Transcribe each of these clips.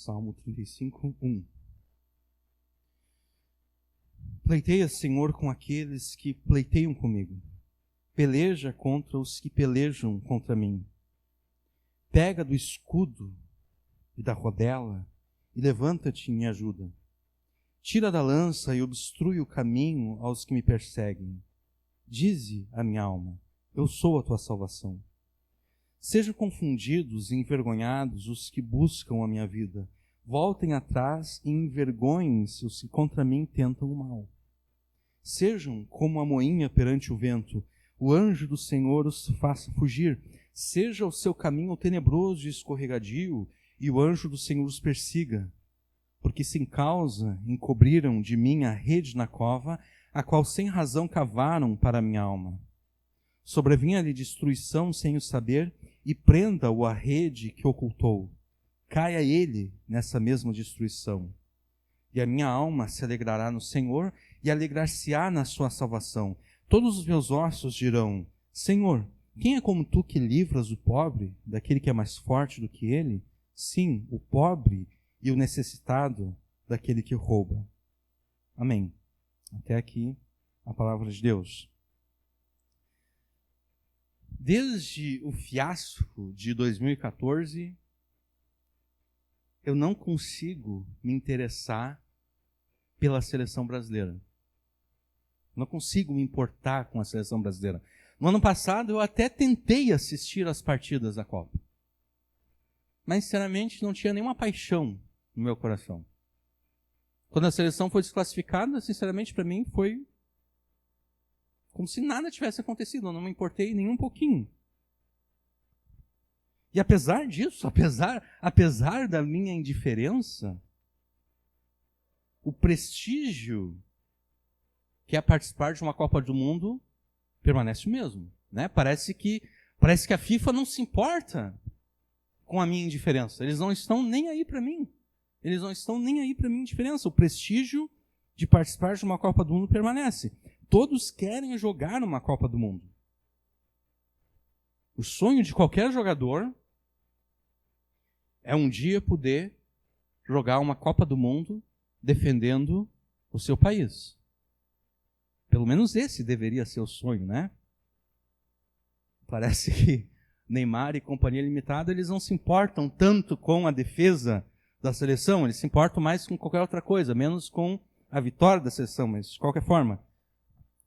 Salmo 35, 1. Pleiteia, Senhor, com aqueles que pleiteiam comigo. Peleja contra os que pelejam contra mim. Pega do escudo e da rodela e levanta-te em minha ajuda. Tira da lança e obstrui o caminho aos que me perseguem. Dize a minha alma, eu sou a tua salvação. Sejam confundidos e envergonhados os que buscam a minha vida. Voltem atrás e envergonhem-se os que contra mim tentam o mal. Sejam como a moinha perante o vento. O anjo do Senhor os faça fugir. Seja o seu caminho tenebroso e escorregadio, e o anjo do Senhor os persiga. Porque sem causa encobriram de mim a rede na cova, a qual sem razão cavaram para a minha alma. Sobrevinha-lhe destruição sem o saber, e prenda-o a rede que ocultou. Caia ele nessa mesma destruição. E a minha alma se alegrará no Senhor, e alegrar-se-á na sua salvação. Todos os meus ossos dirão, Senhor, quem é como tu que livras o pobre daquele que é mais forte do que ele? Sim, o pobre e o necessitado daquele que rouba. Amém. Até aqui a palavra de Deus. Desde o fiasco de 2014, eu não consigo me interessar pela seleção brasileira. Não consigo me importar com a seleção brasileira. No ano passado, eu até tentei assistir as partidas da Copa. Mas, sinceramente, não tinha nenhuma paixão no meu coração. Quando a seleção foi desclassificada, sinceramente, para mim, foi como se nada tivesse acontecido. Eu não me importei nem um pouquinho. E apesar disso, apesar da minha indiferença, o prestígio que é participar de uma Copa do Mundo permanece o mesmo, né? Parece que a FIFA não se importa com a minha indiferença. Eles não estão nem aí para mim. Eles não estão nem aí para a minha indiferença. O prestígio de participar de uma Copa do Mundo permanece. Todos querem jogar uma Copa do Mundo. O sonho de qualquer jogador é um dia poder jogar uma Copa do Mundo defendendo o seu país. Pelo menos esse deveria ser o sonho, né? Parece que Neymar e companhia limitada, eles não se importam tanto com a defesa da seleção, eles se importam mais com qualquer outra coisa, menos com a vitória da seleção, mas de qualquer forma.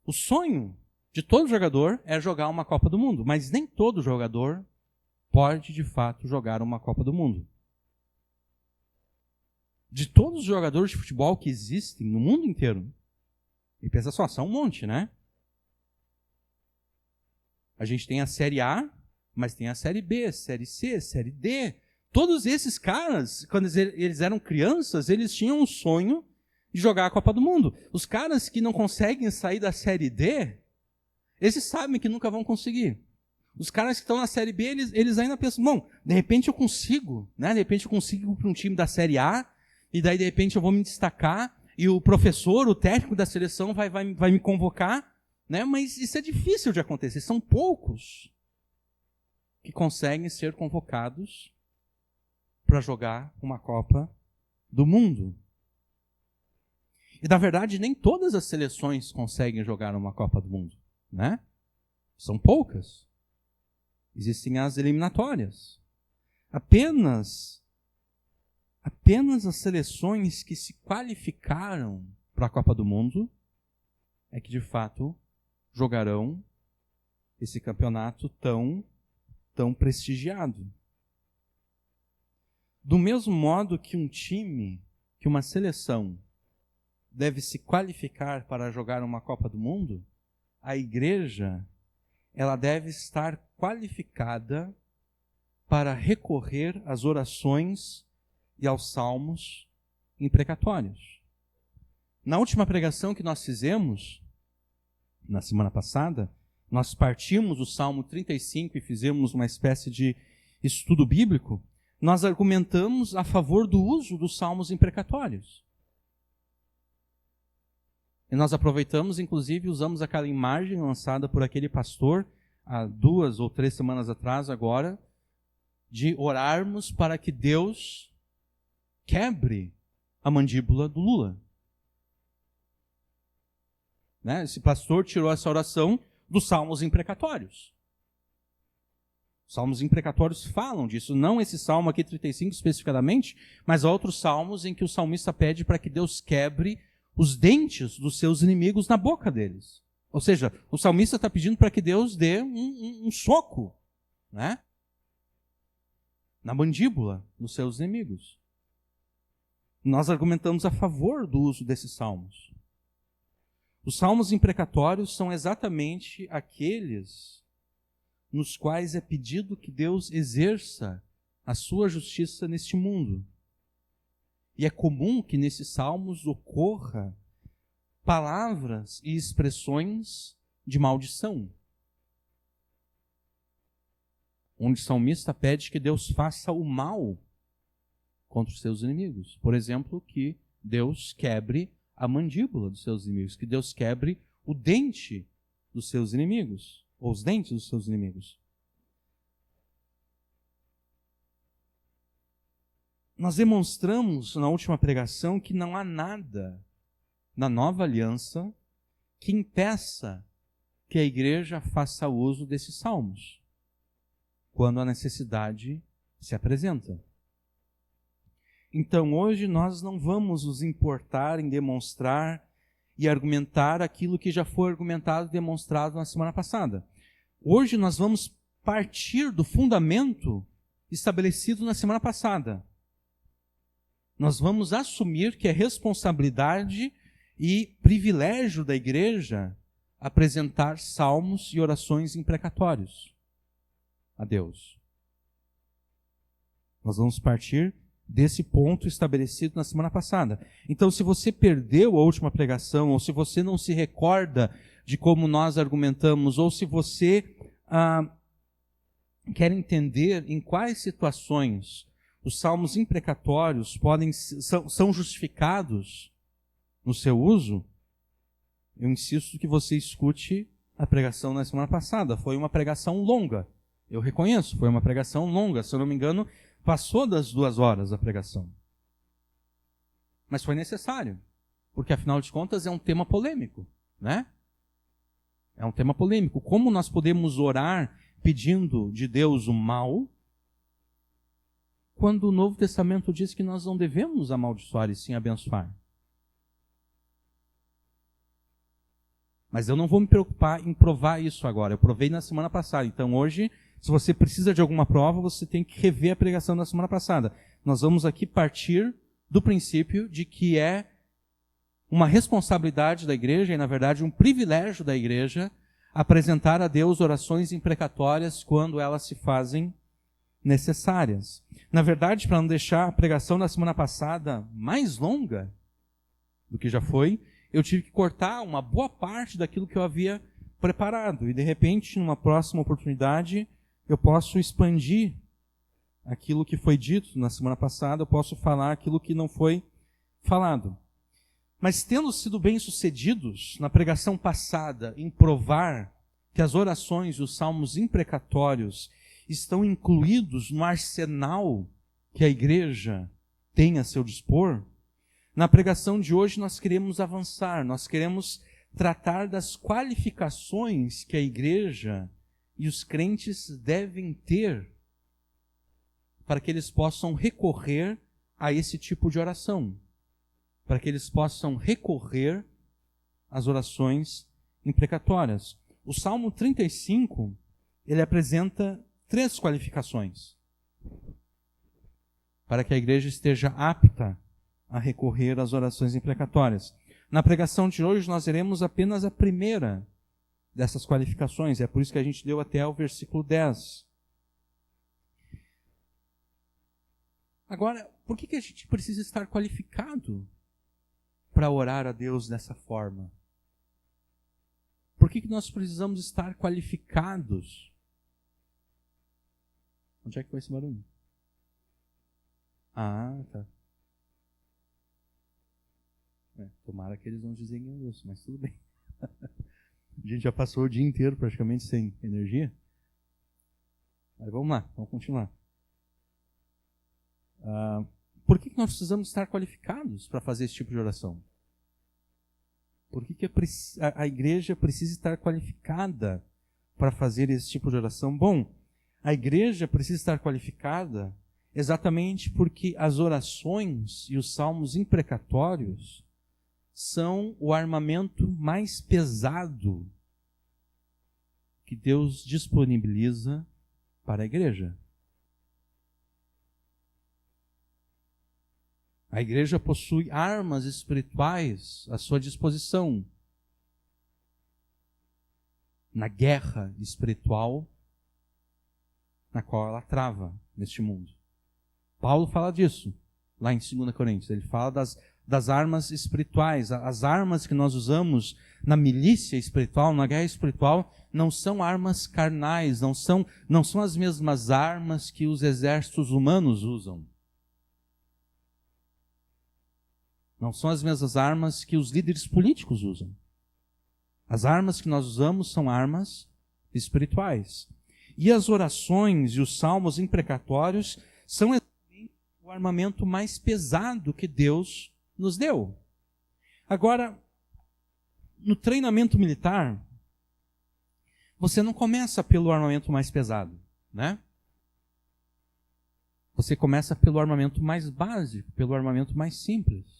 O sonho de todo jogador é jogar uma Copa do Mundo, mas nem todo jogador pode, de fato, jogar uma Copa do Mundo. De todos os jogadores de futebol que existem no mundo inteiro, e pensa só, são um monte, né? A gente tem a Série A, mas tem a Série B, Série C, Série D. Todos esses caras, quando eles eram crianças, eles tinham um sonho de jogar a Copa do Mundo. Os caras que não conseguem sair da Série D, esses sabem que nunca vão conseguir. Os caras que estão na Série B, eles ainda pensam, bom, de repente eu consigo, né? De repente eu consigo ir para um time da Série A, e daí de repente eu vou me destacar, e o professor, o técnico da seleção vai me convocar, né? Mas isso é difícil de acontecer. São poucos que conseguem ser convocados para jogar uma Copa do Mundo. E, na verdade, nem todas as seleções conseguem jogar uma Copa do Mundo, né? São poucas. Existem as eliminatórias. Apenas as seleções que se qualificaram para a Copa do Mundo é que, de fato, jogarão esse campeonato tão prestigiado. Do mesmo modo que um time, que uma seleção deve se qualificar para jogar uma Copa do Mundo, a igreja, ela deve estar qualificada para recorrer às orações e aos salmos imprecatórios. Na última pregação que nós fizemos, na semana passada, nós partimos do Salmo 35 e fizemos uma espécie de estudo bíblico. Nós argumentamos a favor do uso dos salmos imprecatórios. E nós aproveitamos, inclusive, usamos aquela imagem lançada por aquele pastor há 2 ou 3 semanas atrás agora, de orarmos para que Deus quebre a mandíbula do Lula. Né? Esse pastor tirou essa oração dos salmos imprecatórios. Os salmos imprecatórios falam disso, não esse salmo aqui 35 especificadamente, mas há outros salmos em que o salmista pede para que Deus quebre os dentes dos seus inimigos na boca deles. Ou seja, o salmista está pedindo para que Deus dê um soco, né? Na mandíbula dos seus inimigos. Nós argumentamos a favor do uso desses salmos. Os salmos imprecatórios são exatamente aqueles nos quais é pedido que Deus exerça a sua justiça neste mundo. E é comum que nesses salmos ocorra palavras e expressões de maldição, onde o salmista pede que Deus faça o mal contra os seus inimigos. Por exemplo, que Deus quebre a mandíbula dos seus inimigos, que Deus quebre o dente dos seus inimigos, ou os dentes dos seus inimigos. Nós demonstramos na última pregação que não há nada na nova aliança que impeça que a igreja faça uso desses salmos, quando a necessidade se apresenta. Então, hoje nós não vamos nos importar em demonstrar e argumentar aquilo que já foi argumentado e demonstrado na semana passada. Hoje nós vamos partir do fundamento estabelecido na semana passada. Nós vamos assumir que é responsabilidade e privilégio da igreja apresentar salmos e orações imprecatórios a Deus. Nós vamos partir desse ponto estabelecido na semana passada. Então, se você perdeu a última pregação, ou se você não se recorda de como nós argumentamos, ou se você quer entender em quais situações os salmos imprecatórios são justificados no seu uso, eu insisto que você escute a pregação na semana passada. Foi uma pregação longa, eu reconheço, foi uma pregação longa, se eu não me engano, passou das 2 horas a pregação. Mas foi necessário, porque afinal de contas é um tema polêmico, né? É um tema polêmico. Como nós podemos orar pedindo de Deus o mal, quando o Novo Testamento diz que nós não devemos amaldiçoar e sim abençoar? Mas eu não vou me preocupar em provar isso agora. Eu provei na semana passada. Então hoje, se você precisa de alguma prova, você tem que rever a pregação da semana passada. Nós vamos aqui partir do princípio de que é uma responsabilidade da igreja e, na verdade, um privilégio da igreja apresentar a Deus orações imprecatórias quando elas se fazem necessárias. Na verdade, para não deixar a pregação da semana passada mais longa do que já foi, eu tive que cortar uma boa parte daquilo que eu havia preparado. E, de repente, numa próxima oportunidade, eu posso expandir aquilo que foi dito na semana passada, eu posso falar aquilo que não foi falado. Mas tendo sido bem-sucedidos na pregação passada em provar que as orações e os salmos imprecatórios estão incluídos no arsenal que a igreja tem a seu dispor, na pregação de hoje nós queremos avançar, nós queremos tratar das qualificações que a igreja e os crentes devem ter para que eles possam recorrer a esse tipo de oração, para que eles possam recorrer às orações imprecatórias. O Salmo 35, ele apresenta 3 qualificações para que a igreja esteja apta a recorrer às orações imprecatórias. Na pregação de hoje nós veremos apenas a primeira dessas qualificações, é por isso que a gente deu até o versículo 10. Agora, por que a gente precisa estar qualificado para orar a Deus dessa forma? Por que nós precisamos estar qualificados? Onde é que foi esse barulho? Ah, tá. Tomara que eles não desenhem isso, mas tudo bem. A gente já passou o dia inteiro praticamente sem energia. Mas vamos lá, vamos continuar. Por que nós precisamos estar qualificados para fazer esse tipo de oração? Por que a igreja precisa estar qualificada para fazer esse tipo de oração? Bom, a igreja precisa estar qualificada exatamente porque as orações e os salmos imprecatórios são o armamento mais pesado que Deus disponibiliza para a igreja. A igreja possui armas espirituais à sua disposição na guerra espiritual na qual ela trava neste mundo. Paulo fala disso lá em 2 Coríntios. Ele fala das armas espirituais. As armas que nós usamos na milícia espiritual, na guerra espiritual, não são armas carnais, não são as mesmas armas que os exércitos humanos usam. Não são as mesmas armas que os líderes políticos usam. As armas que nós usamos são armas espirituais. E as orações e os salmos imprecatórios são o armamento mais pesado que Deus nos deu. Agora, no treinamento militar, você não começa pelo armamento mais pesado, né? Você começa pelo armamento mais básico, pelo armamento mais simples.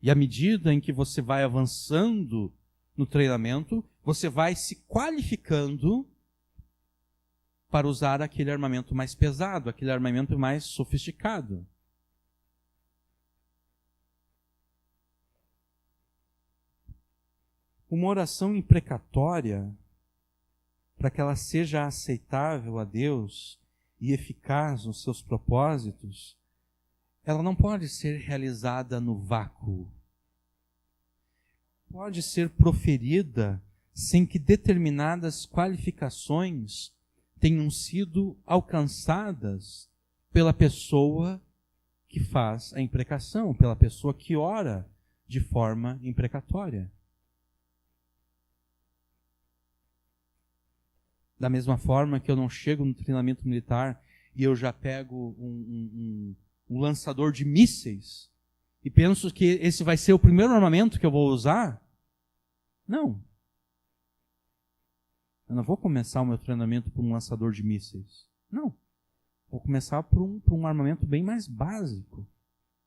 E à medida em que você vai avançando no treinamento, você vai se qualificando para usar aquele armamento mais pesado, aquele armamento mais sofisticado. Uma oração imprecatória, para que ela seja aceitável a Deus e eficaz nos seus propósitos, ela não pode ser realizada no vácuo. Pode ser proferida sem que determinadas qualificações tenham sido alcançadas pela pessoa que faz a imprecação, pela pessoa que ora de forma imprecatória. Da mesma forma que eu não chego no treinamento militar e eu já pego um lançador de mísseis e penso que esse vai ser o primeiro armamento que eu vou usar. Não. Eu não vou começar o meu treinamento por um lançador de mísseis. Não. Vou começar por um armamento bem mais básico,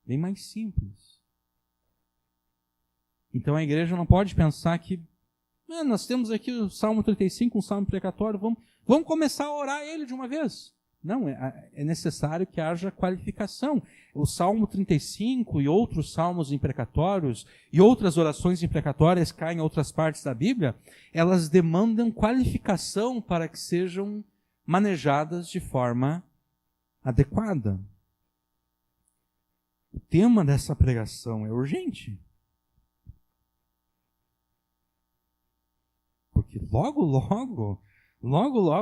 bem mais simples. Então a igreja não pode pensar que nós temos aqui o Salmo 35, um salmo imprecatório, vamos começar a orar ele de uma vez. Não, é necessário que haja qualificação. O Salmo 35 e outros salmos imprecatórios e outras orações imprecatórias que caem em outras partes da Bíblia, elas demandam qualificação para que sejam manejadas de forma adequada. O tema dessa pregação é urgente. Porque logo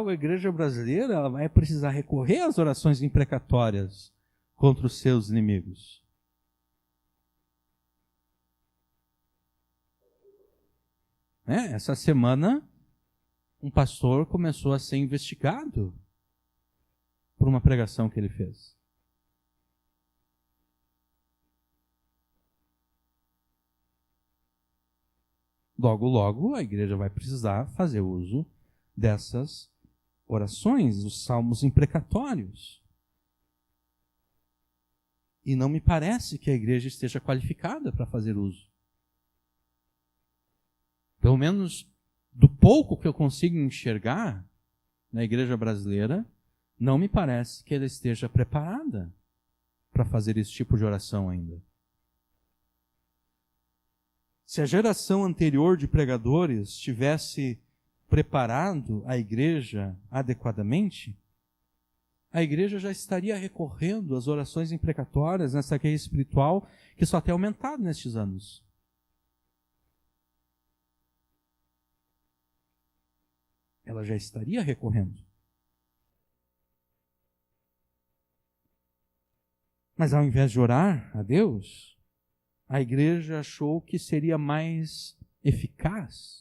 a igreja brasileira ela vai precisar recorrer às orações imprecatórias contra os seus inimigos. Essa semana, um pastor começou a ser investigado por uma pregação que ele fez. Logo, a igreja vai precisar fazer uso dessas orações, os salmos imprecatórios. E não me parece que a igreja esteja qualificada para fazer uso. Pelo menos do pouco que eu consigo enxergar na igreja brasileira, não me parece que ela esteja preparada para fazer esse tipo de oração ainda. Se a geração anterior de pregadores tivesse preparado a igreja adequadamente, a igreja já estaria recorrendo às orações imprecatórias nessa guerra espiritual que só tem aumentado nestes anos. Ela já estaria recorrendo. Mas ao invés de orar a Deus, a igreja achou que seria mais eficaz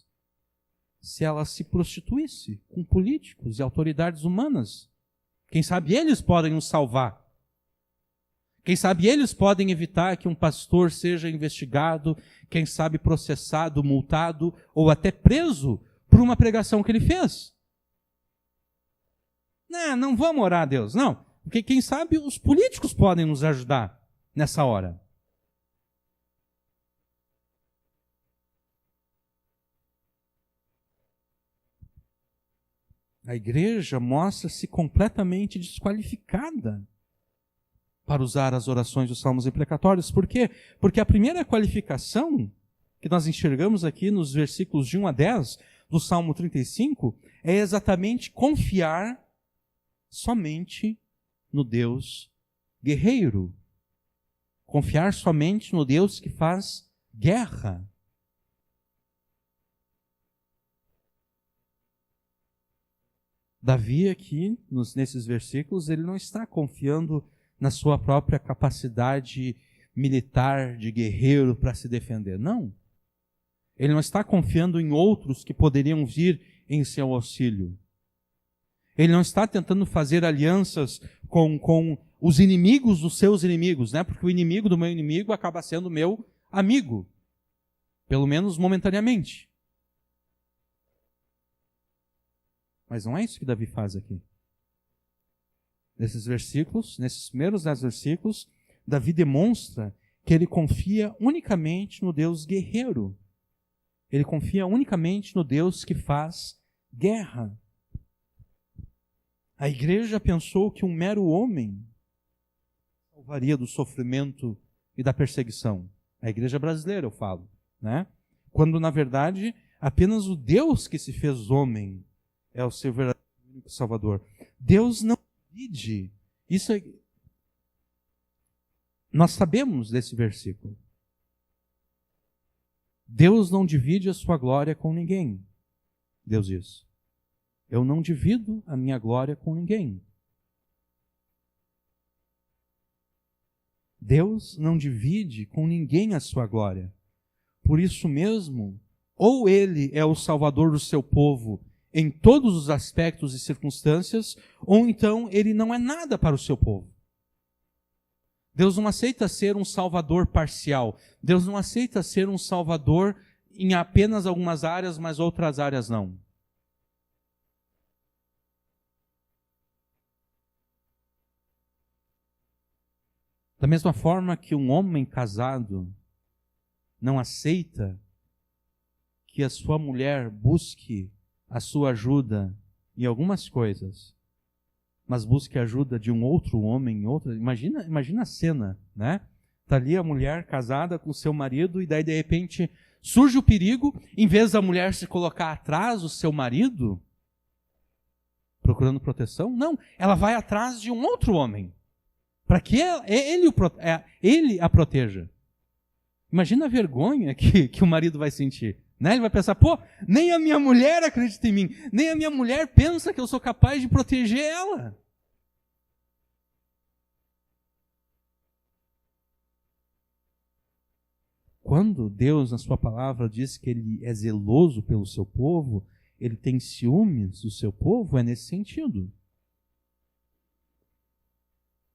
se ela se prostituísse com políticos e autoridades humanas. Quem sabe eles podem nos salvar Quem sabe eles podem evitar que um pastor seja investigado, quem sabe processado, multado ou até preso por uma pregação que ele fez. Não vamos orar a Deus, não. Porque quem sabe os políticos podem nos ajudar nessa hora. A igreja mostra-se completamente desqualificada para usar as orações dos salmos imprecatórios. Por quê? Porque a primeira qualificação que nós enxergamos aqui nos versículos de 1 a 10 do Salmo 35 é exatamente confiar somente no Deus guerreiro. Confiar somente no Deus que faz guerra. Davi aqui, nesses versículos, ele não está confiando na sua própria capacidade militar de guerreiro para se defender. Não. Ele não está confiando em outros que poderiam vir em seu auxílio. Ele não está tentando fazer alianças com os inimigos dos seus inimigos, né? Porque o inimigo do meu inimigo acaba sendo meu amigo, pelo menos momentaneamente. Mas não é isso que Davi faz aqui. Nesses versículos, nesses primeiros 10 versículos, Davi demonstra que ele confia unicamente no Deus guerreiro. Ele confia unicamente no Deus que faz guerra. A igreja pensou que um mero homem salvaria do sofrimento e da perseguição. A igreja brasileira, eu falo, né? Quando, na verdade, apenas o Deus que se fez homem é o seu verdadeiro Salvador. Deus não divide. Isso é... Nós sabemos desse versículo. Deus não divide a sua glória com ninguém. Deus diz: eu não divido a minha glória com ninguém. Deus não divide com ninguém a sua glória. Por isso mesmo, ou Ele é o Salvador do seu povo em todos os aspectos e circunstâncias, ou então Ele não é nada para o seu povo. Deus não aceita ser um salvador parcial. Deus não aceita ser um salvador em apenas algumas áreas, mas outras áreas não. Da mesma forma que um homem casado não aceita que a sua mulher busque a sua ajuda em algumas coisas, mas busque a ajuda de um outro homem em outra. Imagina a cena, né? Está ali a mulher casada com seu marido e daí de repente surge o perigo, em vez da mulher se colocar atrás do seu marido, procurando proteção, não, ela vai atrás de um outro homem, para que ele a proteja. Imagina a vergonha que o marido vai sentir. Né? Ele vai pensar, nem a minha mulher acredita em mim, nem a minha mulher pensa que eu sou capaz de proteger ela. Quando Deus, na sua palavra, diz que Ele é zeloso pelo seu povo, Ele tem ciúmes do seu povo, é nesse sentido.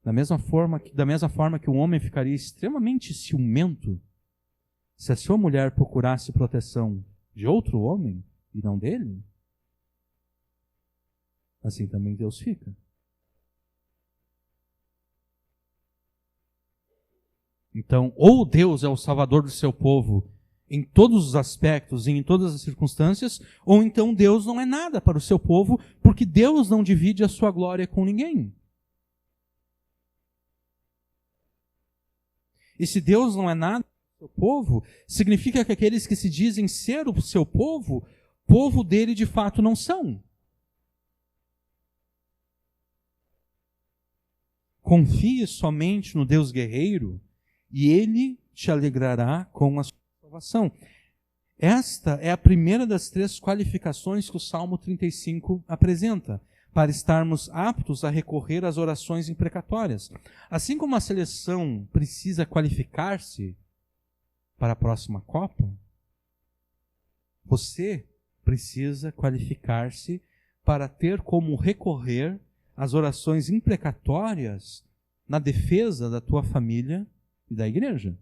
Da mesma forma que um homem ficaria extremamente ciumento se a sua mulher procurasse proteção de outro homem e não dele, assim também Deus fica. Então, ou Deus é o Salvador do seu povo em todos os aspectos e em todas as circunstâncias, ou então Deus não é nada para o seu povo, porque Deus não divide a sua glória com ninguém. E se Deus não é nada seu povo, significa que aqueles que se dizem ser o seu povo dele de fato não são. Confie somente no Deus guerreiro e Ele te alegrará com a sua salvação. Esta é a primeira das 3 qualificações que o Salmo 35 apresenta, para estarmos aptos a recorrer às orações imprecatórias. Assim como a seleção precisa qualificar-se para a próxima Copa, você precisa qualificar-se para ter como recorrer às orações imprecatórias na defesa da tua família e da igreja.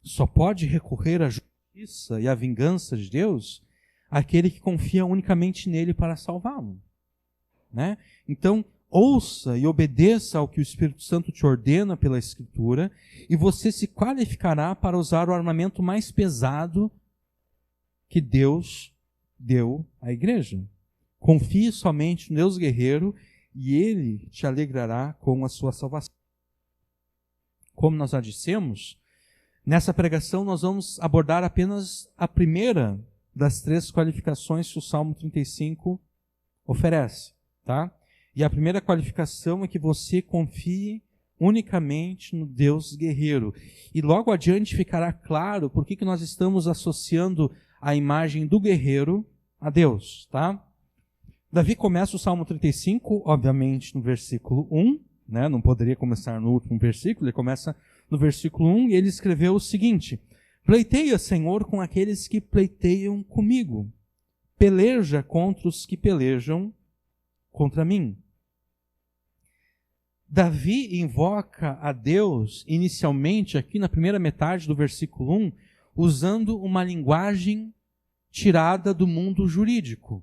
Só pode recorrer à justiça e à vingança de Deus aquele que confia unicamente nele para salvá-lo, né? Então, ouça e obedeça ao que o Espírito Santo te ordena pela Escritura, e você se qualificará para usar o armamento mais pesado que Deus deu à igreja. Confie somente no Deus guerreiro e Ele te alegrará com a sua salvação. Como nós já dissemos, nessa pregação nós vamos abordar apenas a primeira das 3 qualificações que o Salmo 35 oferece, tá? E a primeira qualificação é que você confie unicamente no Deus guerreiro. E logo adiante ficará claro por que nós estamos associando a imagem do guerreiro a Deus, tá? Davi começa o Salmo 35, obviamente, no versículo 1, né? Não poderia começar no último versículo, ele começa no versículo 1, e ele escreveu o seguinte: pleiteia, Senhor, com aqueles que pleiteiam comigo. Peleja contra os que pelejam contra mim. Davi invoca a Deus, inicialmente, aqui na primeira metade do versículo 1, usando uma linguagem tirada do mundo jurídico.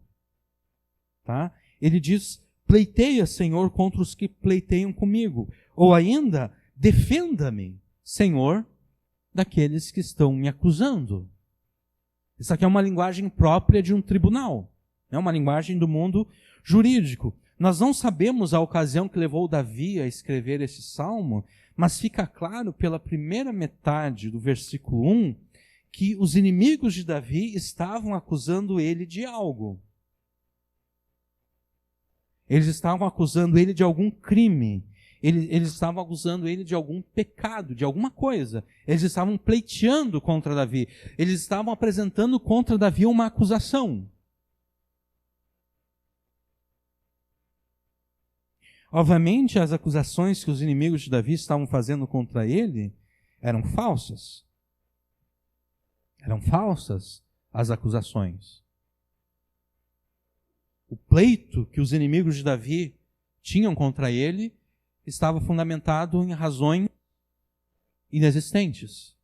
Tá? Ele diz: pleiteia, Senhor, contra os que pleiteiam comigo. Ou ainda, defenda-me, Senhor, daqueles que estão me acusando. Isso aqui é uma linguagem própria de um tribunal, é uma linguagem do mundo jurídico. Nós não sabemos a ocasião que levou Davi a escrever esse salmo, mas fica claro pela primeira metade do versículo 1 que os inimigos de Davi estavam acusando ele de algo. Eles estavam acusando ele de algum crime. Eles estavam acusando ele de algum pecado, de alguma coisa. Eles estavam pleiteando contra Davi. Eles estavam apresentando contra Davi uma acusação. Obviamente, as acusações que os inimigos de Davi estavam fazendo contra ele eram falsas. Eram falsas as acusações. O pleito que os inimigos de Davi tinham contra ele estava fundamentado em razões inexistentes.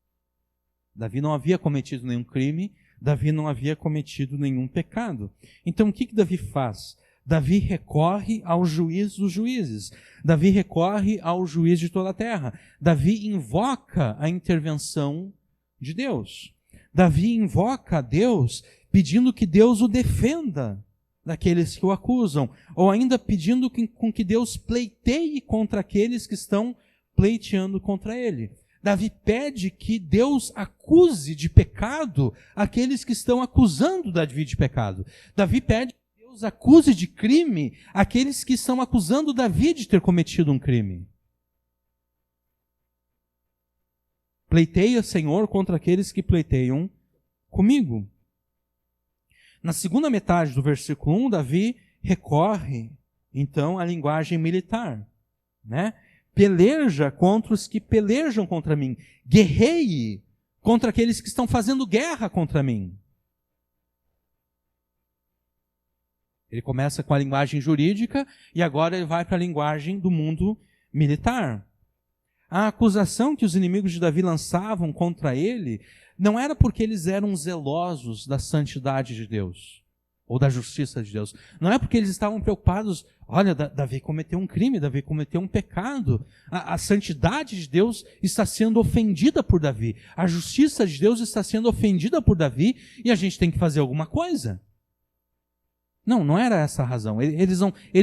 Davi não havia cometido nenhum crime, Davi não havia cometido nenhum pecado. Então o que Davi faz? Davi recorre ao juiz dos juízes. Davi recorre ao juiz de toda a terra. Davi invoca a intervenção de Deus. Davi invoca a Deus pedindo que Deus o defenda daqueles que o acusam, ou ainda pedindo com que Deus pleiteie contra aqueles que estão pleiteando contra ele. Davi pede que Deus acuse de pecado aqueles que estão acusando Davi de pecado. Davi pede que Deus acuse de crime aqueles que estão acusando Davi de ter cometido um crime. Pleiteia, Senhor, contra aqueles que pleiteiam comigo. Na segunda metade do versículo 1, Davi recorre, então, à linguagem militar, né? Peleja contra os que pelejam contra mim. Guerreie contra aqueles que estão fazendo guerra contra mim. Ele começa com a linguagem jurídica e agora ele vai para a linguagem do mundo militar. A acusação que os inimigos de Davi lançavam contra ele não era porque eles eram zelosos da santidade de Deus, ou da justiça de Deus. Não é porque eles estavam preocupados, olha, Davi cometeu um crime, Davi cometeu um pecado. A santidade de Deus está sendo ofendida por Davi. A justiça de Deus está sendo ofendida por Davi e a gente tem que fazer alguma coisa. Não era essa a razão. Eles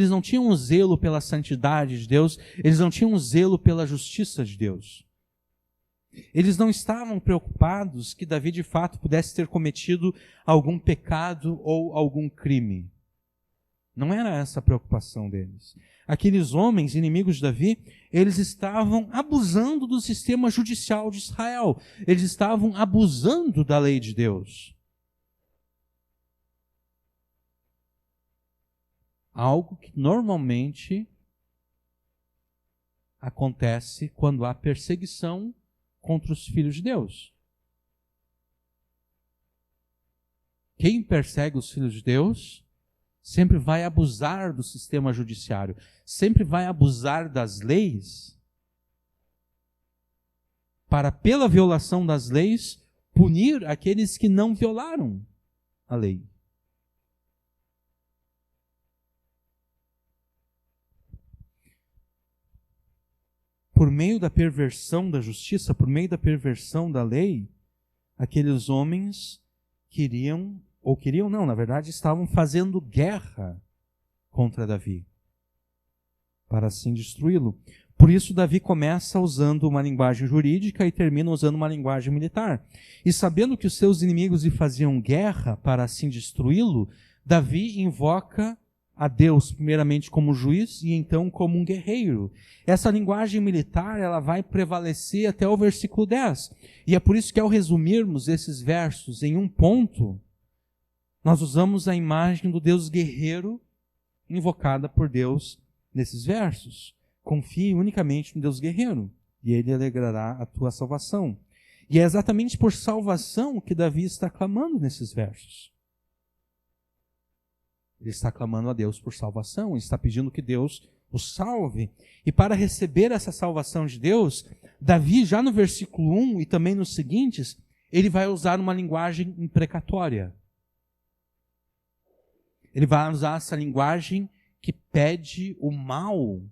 não tinham um zelo pela santidade de Deus, eles não tinham um zelo pela justiça de Deus. Eles não estavam preocupados que Davi de fato pudesse ter cometido algum pecado ou algum crime. Não era essa a preocupação deles. Aqueles homens, inimigos de Davi, eles estavam abusando do sistema judicial de Israel. Eles estavam abusando da lei de Deus. Algo que normalmente acontece quando há perseguição contra os filhos de Deus. Quem persegue os filhos de Deus sempre vai abusar do sistema judiciário, sempre vai abusar das leis para, pela violação das leis, punir aqueles que não violaram a lei. Por meio da perversão da justiça, por meio da perversão da lei, aqueles homens na verdade, estavam fazendo guerra contra Davi, para assim destruí-lo. Por isso, Davi começa usando uma linguagem jurídica e termina usando uma linguagem militar. E sabendo que os seus inimigos lhe faziam guerra para assim destruí-lo, Davi invoca a Deus, primeiramente como juiz e então como um guerreiro. Essa linguagem militar, ela vai prevalecer até o versículo 10. E é por isso que, ao resumirmos esses versos em um ponto, nós usamos a imagem do Deus guerreiro invocada por Deus nesses versos. Confie unicamente no Deus guerreiro, e ele alegrará a tua salvação. E é exatamente por salvação que Davi está clamando nesses versos. Ele está clamando a Deus por salvação, ele está pedindo que Deus o salve. E para receber essa salvação de Deus, Davi, já no versículo 1 e também nos seguintes, ele vai usar uma linguagem imprecatória. Ele vai usar essa linguagem que pede o mal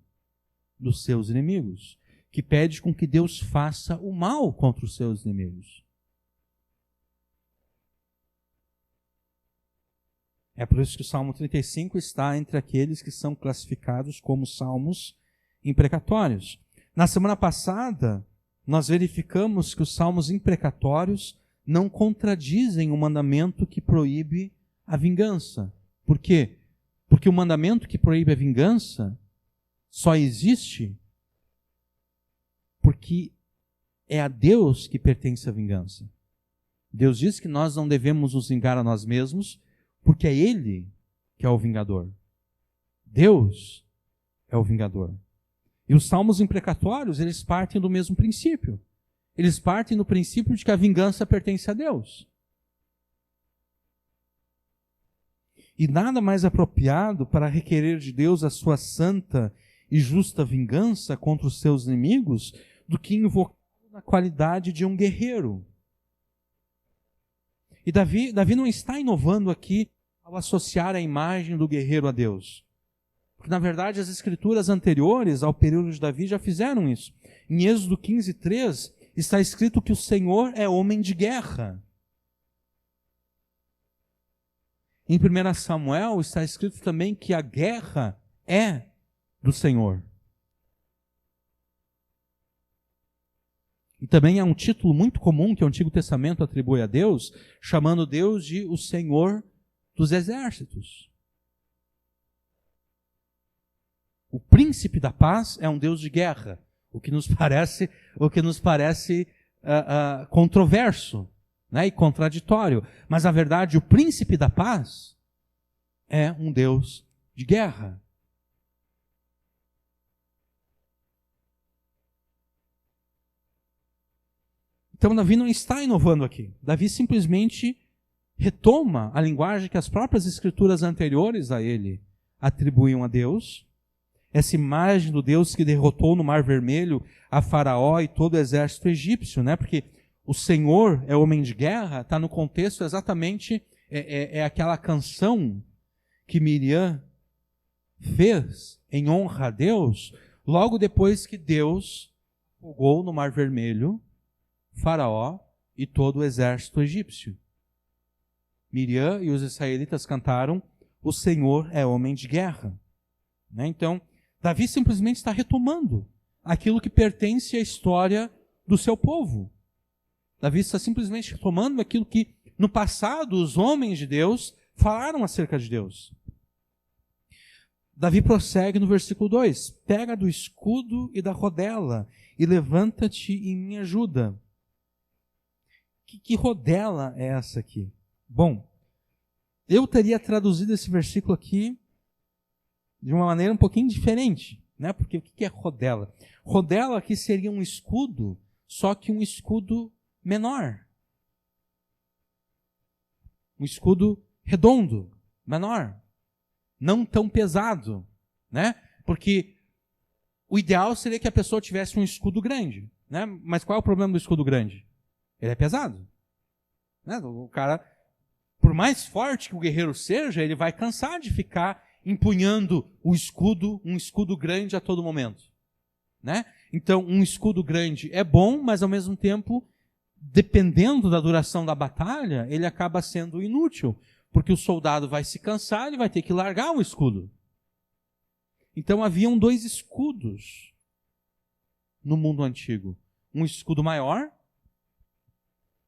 dos seus inimigos, que pede com que Deus faça o mal contra os seus inimigos. É por isso que o Salmo 35 está entre aqueles que são classificados como salmos imprecatórios. Na semana passada, nós verificamos que os salmos imprecatórios não contradizem o mandamento que proíbe a vingança. Por quê? Porque o mandamento que proíbe a vingança só existe porque é a Deus que pertence a vingança. Deus diz que nós não devemos nos vingar a nós mesmos, porque é Ele que é o vingador. Deus é o vingador. E os salmos imprecatórios, eles partem do mesmo princípio. Eles partem do princípio de que a vingança pertence a Deus. E nada mais apropriado para requerer de Deus a sua santa e justa vingança contra os seus inimigos do que invocá-lo na qualidade de um guerreiro. E Davi não está inovando aqui ao associar a imagem do guerreiro a Deus. Porque, na verdade, as escrituras anteriores ao período de Davi já fizeram isso. Em Êxodo 15:3 está escrito que o Senhor é homem de guerra. Em 1 Samuel está escrito também que a guerra é do Senhor. E também há um título muito comum que o Antigo Testamento atribui a Deus, chamando Deus de o Senhor dos Exércitos. O príncipe da paz é um Deus de guerra, o que nos parece controverso, né, e contraditório. Mas, na verdade, o príncipe da paz é um Deus de guerra. Então, Davi não está inovando aqui. Davi simplesmente retoma a linguagem que as próprias escrituras anteriores a ele atribuíam a Deus. Essa imagem do Deus que derrotou no Mar Vermelho a Faraó e todo o exército egípcio, né? Porque o Senhor é homem de guerra, está no contexto exatamente, aquela canção que Miriam fez em honra a Deus, logo depois que Deus afogou no Mar Vermelho Faraó e todo o exército egípcio. Miriam e os israelitas cantaram: o Senhor é homem de guerra. Né? Então, Davi simplesmente está retomando aquilo que pertence à história do seu povo. Davi está simplesmente retomando aquilo que, no passado, os homens de Deus falaram acerca de Deus. Davi prossegue no versículo 2: pega do escudo e da rodela e levanta-te em minha ajuda. Que rodela é essa aqui? Bom, eu teria traduzido esse versículo aqui de uma maneira um pouquinho diferente, né? Porque o que é rodela? Rodela aqui seria um escudo, só que um escudo menor. Um escudo redondo, menor, não tão pesado, né? Porque o ideal seria que a pessoa tivesse um escudo grande, né? Mas qual é o problema do escudo grande? Ele é pesado, né? O cara, por mais forte que o guerreiro seja, ele vai cansar de ficar empunhando um escudo grande a todo momento, né? Então, um escudo grande é bom, mas ao mesmo tempo, dependendo da duração da batalha, ele acaba sendo inútil, porque o soldado vai se cansar e vai ter que largar o escudo. Então haviam 2 escudos no mundo antigo. Um escudo maior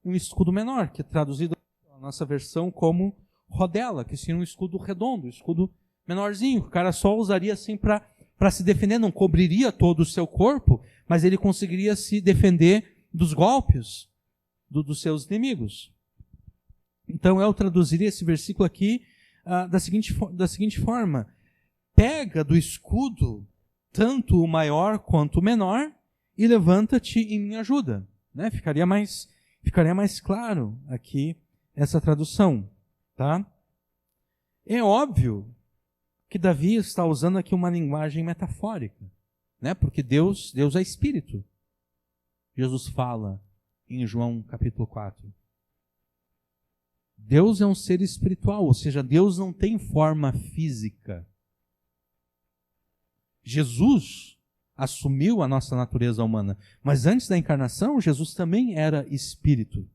e um escudo menor, que é traduzido na nossa versão como rodela, que seria um escudo redondo, um escudo menorzinho, que o cara só usaria assim para se defender, não cobriria todo o seu corpo, mas ele conseguiria se defender dos golpes dos seus inimigos. Então eu traduziria esse versículo aqui da seguinte forma: pega do escudo tanto o maior quanto o menor e levanta-te em minha ajuda. Né? Ficaria mais claro aqui essa tradução. Tá? É óbvio que Davi está usando aqui uma linguagem metafórica, né? Porque Deus é espírito. Jesus fala em João capítulo 4. Deus é um ser espiritual, ou seja, Deus não tem forma física. Jesus assumiu a nossa natureza humana, mas antes da encarnação, Jesus também era espírito.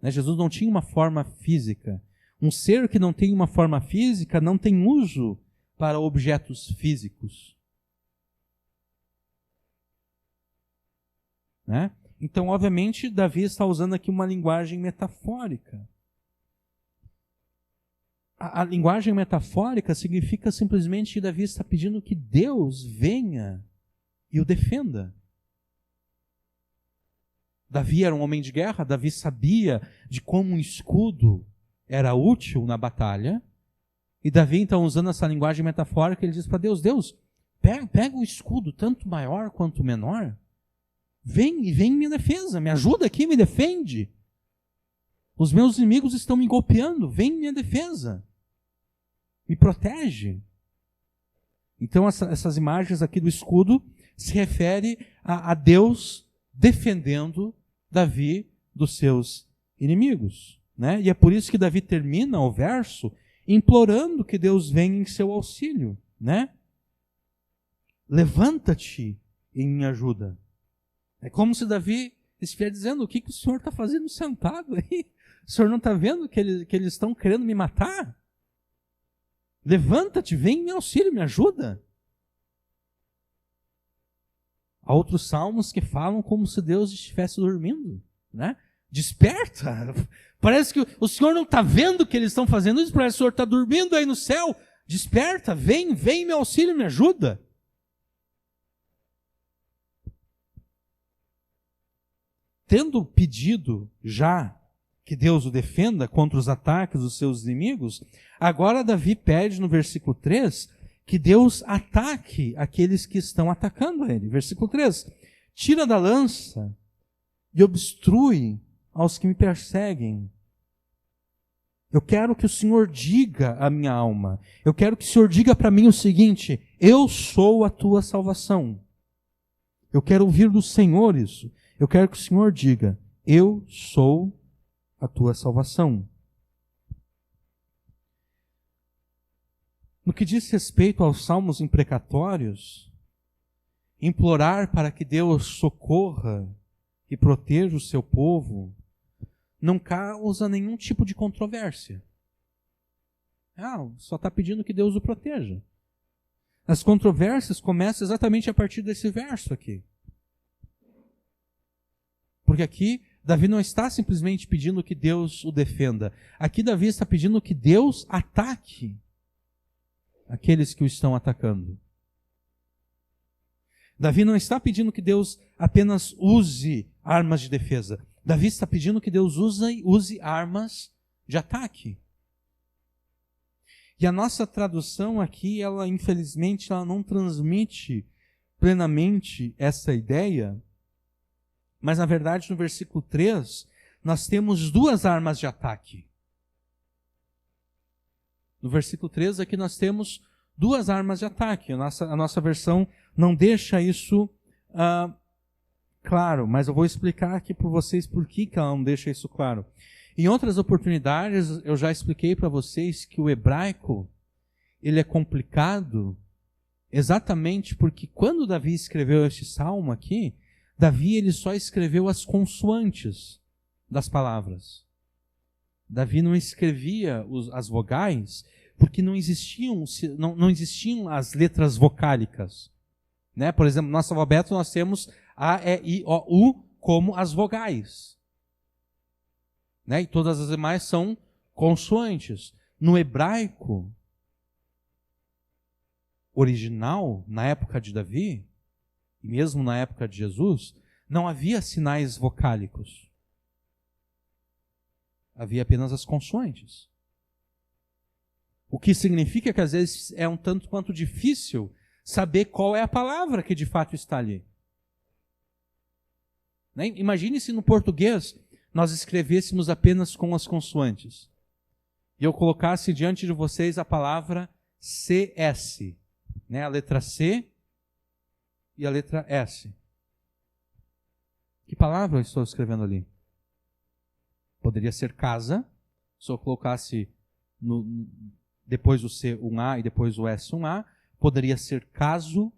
Né? Jesus não tinha uma forma física. Um ser que não tem uma forma física não tem uso para objetos físicos. Né? Então, obviamente, Davi está usando aqui uma linguagem metafórica. A linguagem metafórica significa simplesmente que Davi está pedindo que Deus venha e o defenda. Davi era um homem de guerra, Davi sabia de como um escudo era útil na batalha, e Davi, então, usando essa linguagem metafórica, ele diz para Deus: Deus, pega o escudo, tanto maior quanto menor, vem em minha defesa, me ajuda aqui, me defende. Os meus inimigos estão me golpeando, vem em minha defesa, me protege. Então, essas imagens aqui do escudo se refere a Deus defendendo Davi dos seus inimigos. Né? E é por isso que Davi termina o verso implorando que Deus venha em seu auxílio. Né? Levanta-te em minha ajuda. É como se Davi estivesse dizendo: o que o senhor está fazendo sentado aí? O senhor não está vendo que eles estão querendo me matar? Levanta-te, vem em meu auxílio, me ajuda. Há outros salmos que falam como se Deus estivesse dormindo. Né? Desperta! Parece que o senhor não está vendo que eles estão fazendo isso, parece que o senhor está dormindo aí no céu. Desperta, vem em meu auxílio, me ajuda. Tendo pedido já que Deus o defenda contra os ataques dos seus inimigos, agora Davi pede no versículo 3 que Deus ataque aqueles que estão atacando ele. Versículo 3: tira da lança e obstrui aos que me perseguem. Eu quero que o Senhor diga à minha alma, eu quero que o Senhor diga para mim o seguinte: eu sou a tua salvação. Eu quero ouvir do Senhor isso. Eu quero que o Senhor diga: eu sou a tua salvação. No que diz respeito aos salmos imprecatórios, implorar para que Deus socorra e proteja o seu povo não causa nenhum tipo de controvérsia. Só está pedindo que Deus o proteja. As controvérsias começam exatamente a partir desse verso aqui. Porque aqui Davi não está simplesmente pedindo que Deus o defenda. Aqui Davi está pedindo que Deus ataque aqueles que o estão atacando. Davi não está pedindo que Deus apenas use armas de defesa. Davi está pedindo que Deus use armas de ataque. E a nossa tradução aqui, infelizmente, ela não transmite plenamente essa ideia. Mas, na verdade, no versículo 3, nós temos 2 armas de ataque. No versículo 3 aqui nós temos duas armas de ataque. A nossa versão não deixa isso claro, mas eu vou explicar aqui para vocês por que ela não deixa isso claro. Em outras oportunidades, eu já expliquei para vocês que o hebraico ele é complicado exatamente porque quando Davi escreveu este salmo aqui, Davi ele só escreveu as consoantes das palavras. Davi não escrevia as vogais porque não existiam as letras vocálicas. Né? Por exemplo, no nosso alfabeto nós temos A, E, I, O, U como as vogais. Né? E todas as demais são consoantes. No hebraico original, na época de Davi, e mesmo na época de Jesus, não havia sinais vocálicos. Havia apenas as consoantes. O que significa que às vezes é um tanto quanto difícil saber qual é a palavra que de fato está ali. Né? Imagine se no português nós escrevêssemos apenas com as consoantes. E eu colocasse diante de vocês a palavra CS. Né? A letra C e a letra S. Que palavra eu estou escrevendo ali? Poderia ser casa, se eu colocasse depois o C um A e depois o S um A. Poderia ser caso,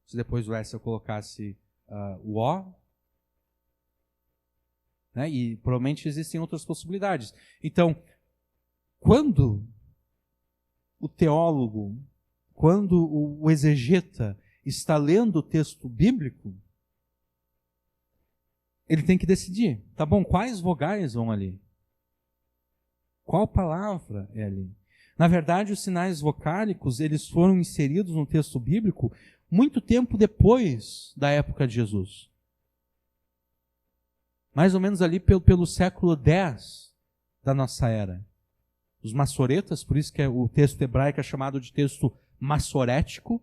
se depois do S eu colocasse o O. Né? E provavelmente existem outras possibilidades. Então, quando o teólogo, quando o exegeta está lendo o texto bíblico, ele tem que decidir, tá bom, quais vogais vão ali? Qual palavra é ali? Na verdade, os sinais vocálicos, eles foram inseridos no texto bíblico muito tempo depois da época de Jesus. Mais ou menos ali pelo século X da nossa era. Os massoretas, por isso que o texto hebraico é chamado de texto massorético,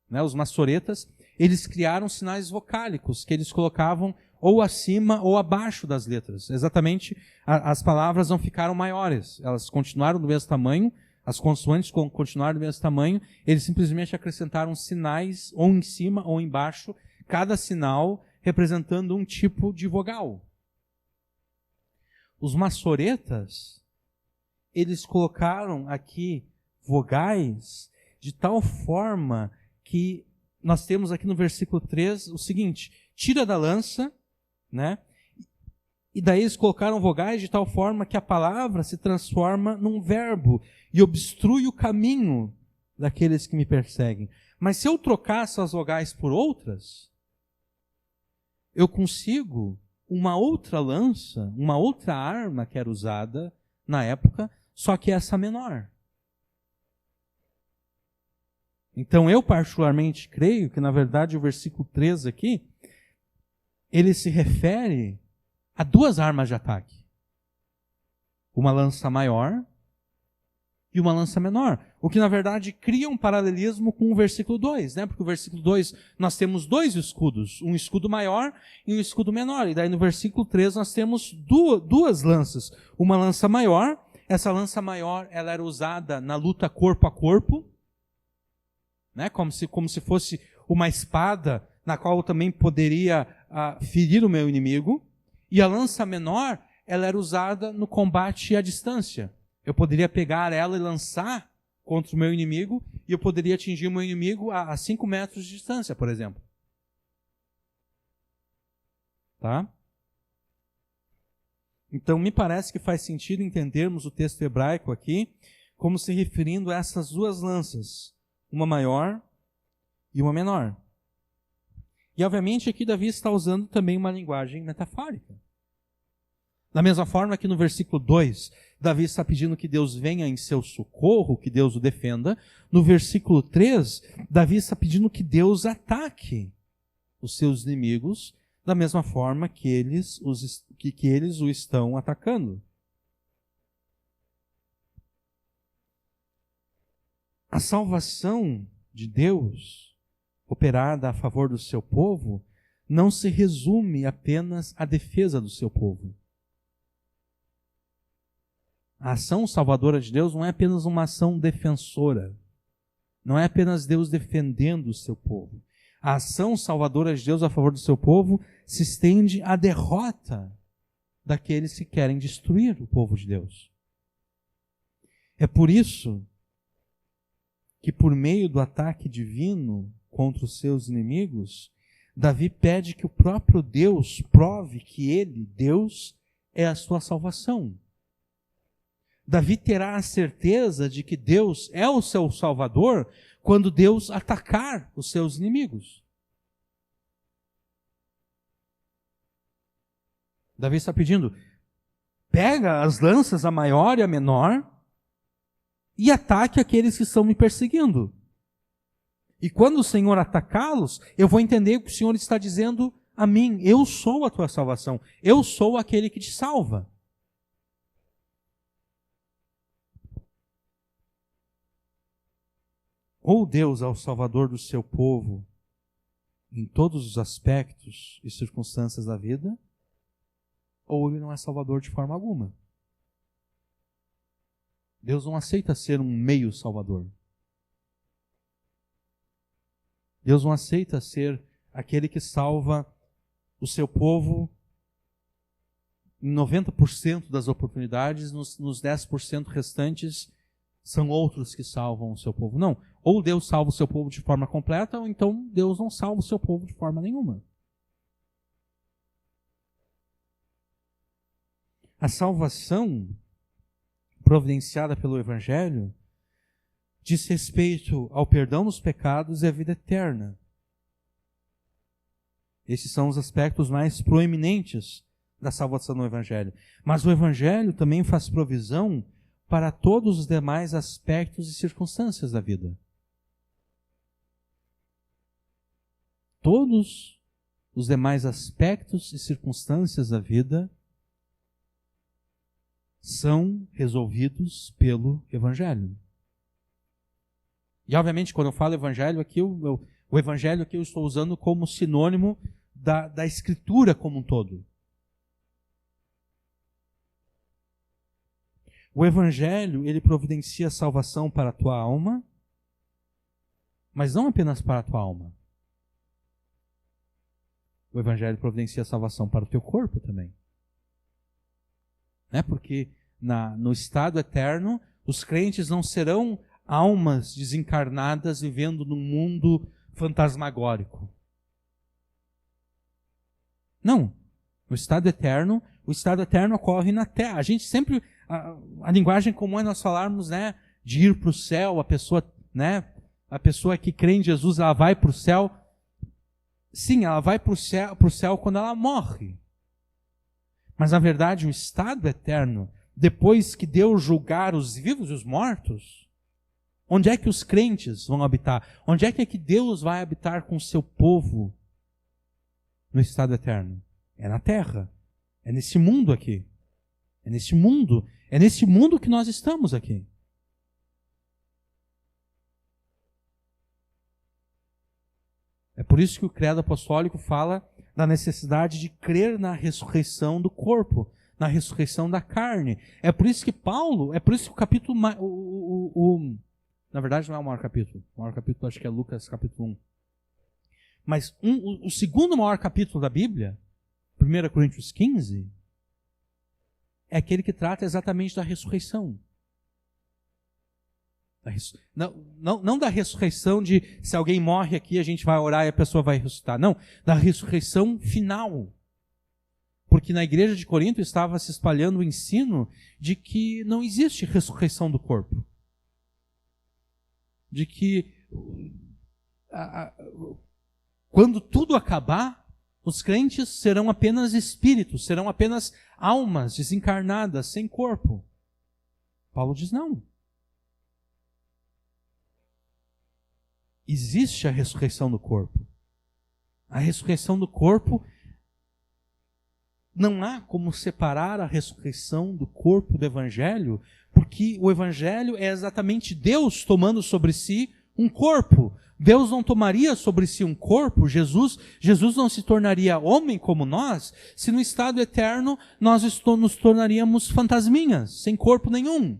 né? Os massoretas, eles criaram sinais vocálicos que eles colocavam ou acima ou abaixo das letras. Exatamente, as palavras não ficaram maiores, elas continuaram do mesmo tamanho, as consoantes continuaram do mesmo tamanho, eles simplesmente acrescentaram sinais ou em cima ou embaixo, cada sinal representando um tipo de vogal. Os massoretas, eles colocaram aqui vogais de tal forma que nós temos aqui no versículo 3 o seguinte: tira da lança, né? E daí eles colocaram vogais de tal forma que a palavra se transforma num verbo e obstrui o caminho daqueles que me perseguem. Mas se eu trocar essas vogais por outras, eu consigo uma outra lança, uma outra arma que era usada na época, só que essa menor. Então eu particularmente creio que na verdade o versículo 3 aqui, ele se refere a duas armas de ataque. Uma lança maior e uma lança menor. O que na verdade cria um paralelismo com o versículo 2, né? Porque o versículo 2 nós temos dois escudos, um escudo maior e um escudo menor. E daí no versículo 3 nós temos duas lanças. Uma lança maior, essa lança maior ela era usada na luta corpo a corpo, né? Como se fosse uma espada na qual eu também poderia ferir o meu inimigo. E a lança menor, ela era usada no combate à distância. Eu poderia pegar ela e lançar contra o meu inimigo, e eu poderia atingir o meu inimigo a 5 metros de distância, por exemplo. Tá? Então, me parece que faz sentido entendermos o texto hebraico aqui como se referindo a essas duas lanças, uma maior e uma menor. E, obviamente, aqui Davi está usando também uma linguagem metafórica. Da mesma forma que no versículo 2, Davi está pedindo que Deus venha em seu socorro, que Deus o defenda. No versículo 3, Davi está pedindo que Deus ataque os seus inimigos da mesma forma que eles o estão atacando. A salvação de Deus operada a favor do seu povo não se resume apenas à defesa do seu povo. A ação salvadora de Deus não é apenas uma ação defensora. Não é apenas Deus defendendo o seu povo. A ação salvadora de Deus a favor do seu povo se estende à derrota daqueles que querem destruir o povo de Deus. É por isso que, por meio do ataque divino contra os seus inimigos, Davi pede que o próprio Deus prove que ele, Deus, é a sua salvação. Davi terá a certeza de que Deus é o seu Salvador quando Deus atacar os seus inimigos. Davi está pedindo, pega as lanças, a maior e a menor, e ataque aqueles que estão me perseguindo. E quando o Senhor atacá-los, eu vou entender que o Senhor está dizendo a mim, eu sou a tua salvação, eu sou aquele que te salva. Ou Deus é o Salvador do seu povo em todos os aspectos e circunstâncias da vida, ou Ele não é Salvador de forma alguma. Deus não aceita ser um meio Salvador. Deus não aceita ser aquele que salva o seu povo em 90% das oportunidades, nos 10% restantes são outros que salvam o seu povo. Não, ou Deus salva o seu povo de forma completa, ou então Deus não salva o seu povo de forma nenhuma. A salvação providenciada pelo Evangelho diz respeito ao perdão dos pecados e à vida eterna. Esses são os aspectos mais proeminentes da salvação no Evangelho. Mas o Evangelho também faz provisão para todos os demais aspectos e circunstâncias da vida. Todos os demais aspectos e circunstâncias da vida são resolvidos pelo Evangelho. E obviamente quando eu falo Evangelho aqui, o Evangelho aqui eu estou usando como sinônimo da Escritura como um todo. O Evangelho, ele providencia salvação para a tua alma, mas não apenas para a tua alma. O Evangelho providencia salvação para o teu corpo também. Né? Porque no estado eterno, os crentes não serão almas desencarnadas vivendo num mundo fantasmagórico. Não. O estado eterno ocorre na terra. A gente sempre... A linguagem comum é nós falarmos, né, de ir para o céu, a pessoa que crê em Jesus, ela vai para o céu. Sim, ela vai para o céu quando ela morre. Mas, na verdade, o estado eterno, depois que Deus julgar os vivos e os mortos, onde é que os crentes vão habitar? Onde é que Deus vai habitar com o seu povo no estado eterno? É na terra. É nesse mundo aqui. É nesse mundo que nós estamos aqui. É por isso que o credo apostólico fala da necessidade de crer na ressurreição do corpo, na ressurreição da carne. É por isso que o capítulo... na verdade não é o maior capítulo. O maior capítulo acho que é Lucas capítulo 1. Mas o segundo maior capítulo da Bíblia, 1 Coríntios 15... é aquele que trata exatamente da ressurreição. Não da ressurreição de se alguém morre aqui, a gente vai orar e a pessoa vai ressuscitar. Não, da ressurreição final. Porque na igreja de Corinto estava se espalhando o ensino de que não existe ressurreição do corpo. De que quando tudo acabar, os crentes serão apenas espíritos, serão apenas almas desencarnadas, sem corpo. Paulo diz não. Existe a ressurreição do corpo. A ressurreição do corpo, não há como separar a ressurreição do corpo do Evangelho, porque o Evangelho é exatamente Deus tomando sobre si um corpo. Deus não tomaria sobre si um corpo, Jesus não se tornaria homem como nós, se no estado eterno nós nos tornaríamos fantasminhas, sem corpo nenhum.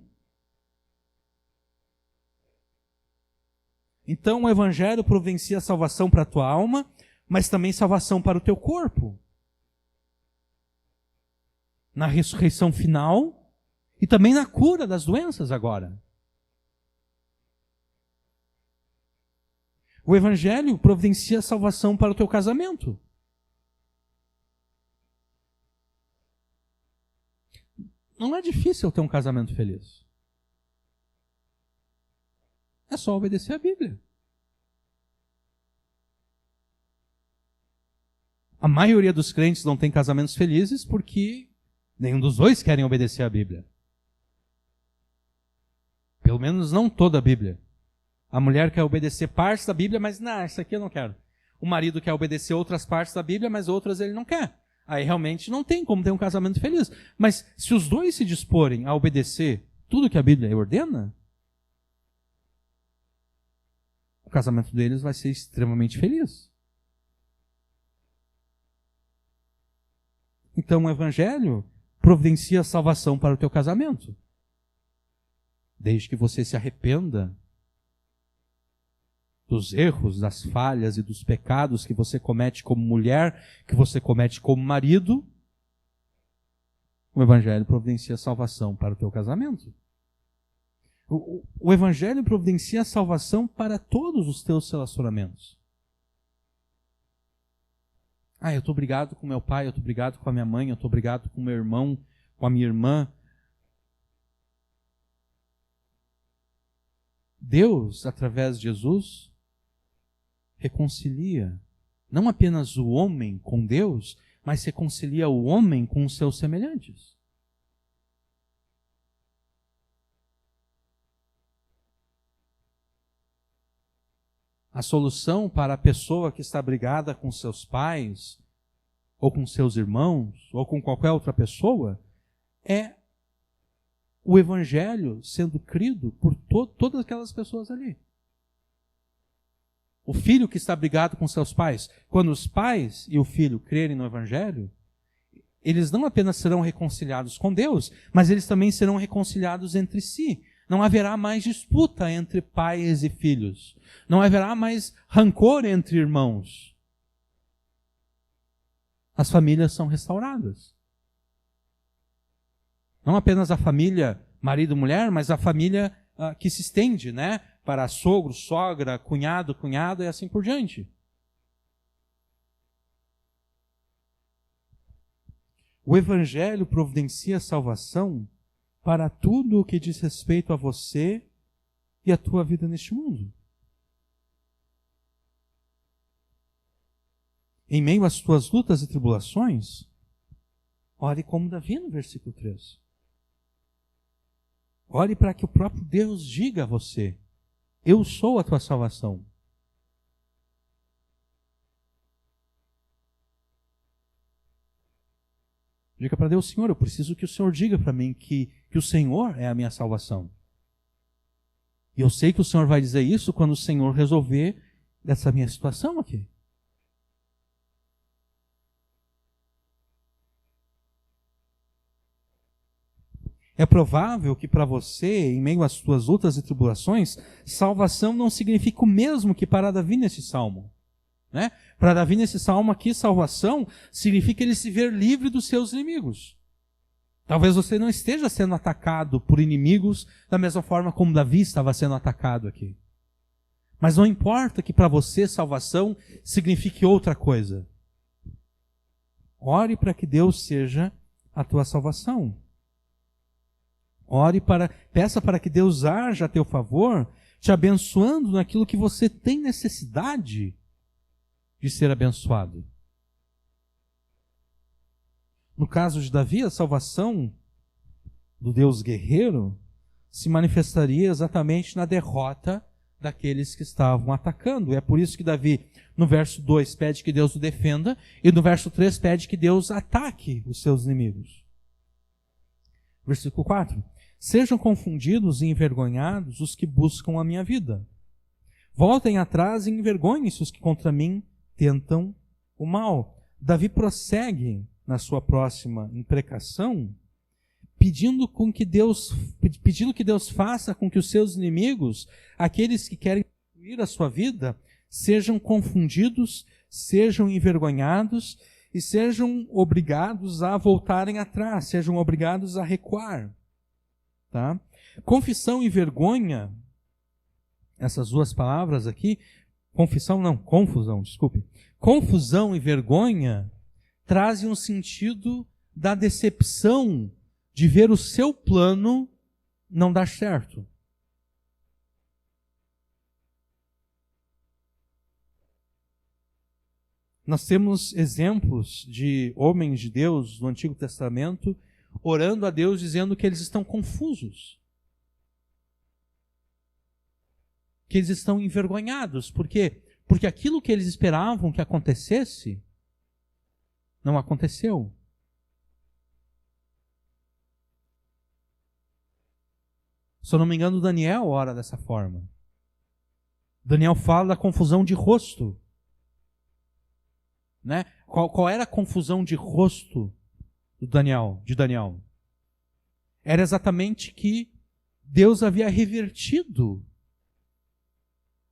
Então o Evangelho providencia salvação para a tua alma, mas também salvação para o teu corpo. Na ressurreição final e também na cura das doenças agora. O Evangelho providencia salvação para o teu casamento. Não é difícil ter um casamento feliz. É só obedecer a Bíblia. A maioria dos crentes não tem casamentos felizes porque nenhum dos dois querem obedecer a Bíblia. Pelo menos não toda a Bíblia. A mulher quer obedecer partes da Bíblia, mas não, isso aqui eu não quero. O marido quer obedecer outras partes da Bíblia, mas outras ele não quer. Aí realmente não tem como ter um casamento feliz. Mas se os dois se disporem a obedecer tudo que a Bíblia ordena, o casamento deles vai ser extremamente feliz. Então o Evangelho providencia salvação para o teu casamento. Desde que você se arrependa dos erros, das falhas e dos pecados que você comete como mulher, que você comete como marido, o Evangelho providencia salvação para o teu casamento. O Evangelho providencia salvação para todos os teus relacionamentos. Eu estou brigado com meu pai, eu estou brigado com a minha mãe, eu estou brigado com meu irmão, com a minha irmã. Deus, através de Jesus, reconcilia não apenas o homem com Deus, mas reconcilia o homem com os seus semelhantes. A solução para a pessoa que está brigada com seus pais, ou com seus irmãos, ou com qualquer outra pessoa, é o Evangelho sendo crido por todas aquelas pessoas ali. O filho que está brigado com seus pais, quando os pais e o filho crerem no Evangelho, eles não apenas serão reconciliados com Deus, mas eles também serão reconciliados entre si. Não haverá mais disputa entre pais e filhos. Não haverá mais rancor entre irmãos. As famílias são restauradas. Não apenas a família marido e mulher, mas a família que se estende, né? Para sogro, sogra, cunhado, cunhada e assim por diante. O Evangelho providencia salvação para tudo o que diz respeito a você e a tua vida neste mundo. Em meio às tuas lutas e tribulações, ore como Davi no versículo 3. Ore para que o próprio Deus diga a você: eu sou a tua salvação. Diga para Deus: Senhor, eu preciso que o Senhor diga para mim que o Senhor é a minha salvação. E eu sei que o Senhor vai dizer isso quando o Senhor resolver essa minha situação aqui. É provável que para você, em meio às suas lutas e tribulações, salvação não significa o mesmo que para Davi nesse salmo. Né? Para Davi nesse salmo aqui, salvação significa ele se ver livre dos seus inimigos. Talvez você não esteja sendo atacado por inimigos da mesma forma como Davi estava sendo atacado aqui. Mas não importa que para você salvação signifique outra coisa. Ore para que Deus seja a tua salvação. Peça para que Deus haja a teu favor, te abençoando naquilo que você tem necessidade de ser abençoado. No caso de Davi, a salvação do Deus guerreiro se manifestaria exatamente na derrota daqueles que estavam atacando. É por isso que Davi, no verso 2, pede que Deus o defenda, e no verso 3 pede que Deus ataque os seus inimigos. Versículo 4. Sejam confundidos e envergonhados os que buscam a minha vida. Voltem atrás e envergonhem-se os que contra mim tentam o mal. Davi prossegue na sua próxima imprecação, pedindo que Deus faça com que os seus inimigos, aqueles que querem destruir a sua vida, sejam confundidos, sejam envergonhados e sejam obrigados a voltarem atrás, sejam obrigados a recuar. Tá? Confissão e vergonha, essas duas palavras aqui, confusão, desculpe. Confusão e vergonha trazem um sentido da decepção de ver o seu plano não dar certo. Nós temos exemplos de homens de Deus no Antigo Testamento orando a Deus dizendo que eles estão confusos, que eles estão envergonhados. Por quê? Porque aquilo que eles esperavam que acontecesse não aconteceu. Se eu não me engano, Daniel ora dessa forma. Daniel fala da confusão de rosto. Né? Qual era a confusão de rosto de Daniel? Era exatamente que Deus havia revertido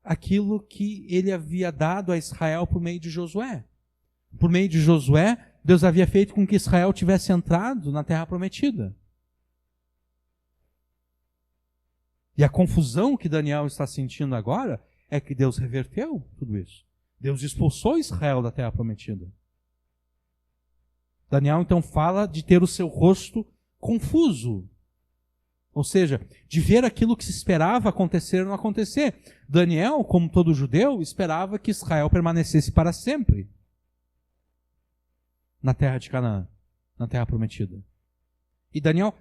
aquilo que ele havia dado a Israel por meio de Josué. Por meio de Josué, Deus havia feito com que Israel tivesse entrado na terra prometida. E a confusão que Daniel está sentindo agora é que Deus reverteu tudo isso. Deus expulsou Israel da terra prometida. Daniel então fala de ter o seu rosto confuso. Ou seja, de ver aquilo que se esperava acontecer não acontecer. Daniel, como todo judeu, esperava que Israel permanecesse para sempre na terra de Canaã, na terra prometida. E Daniel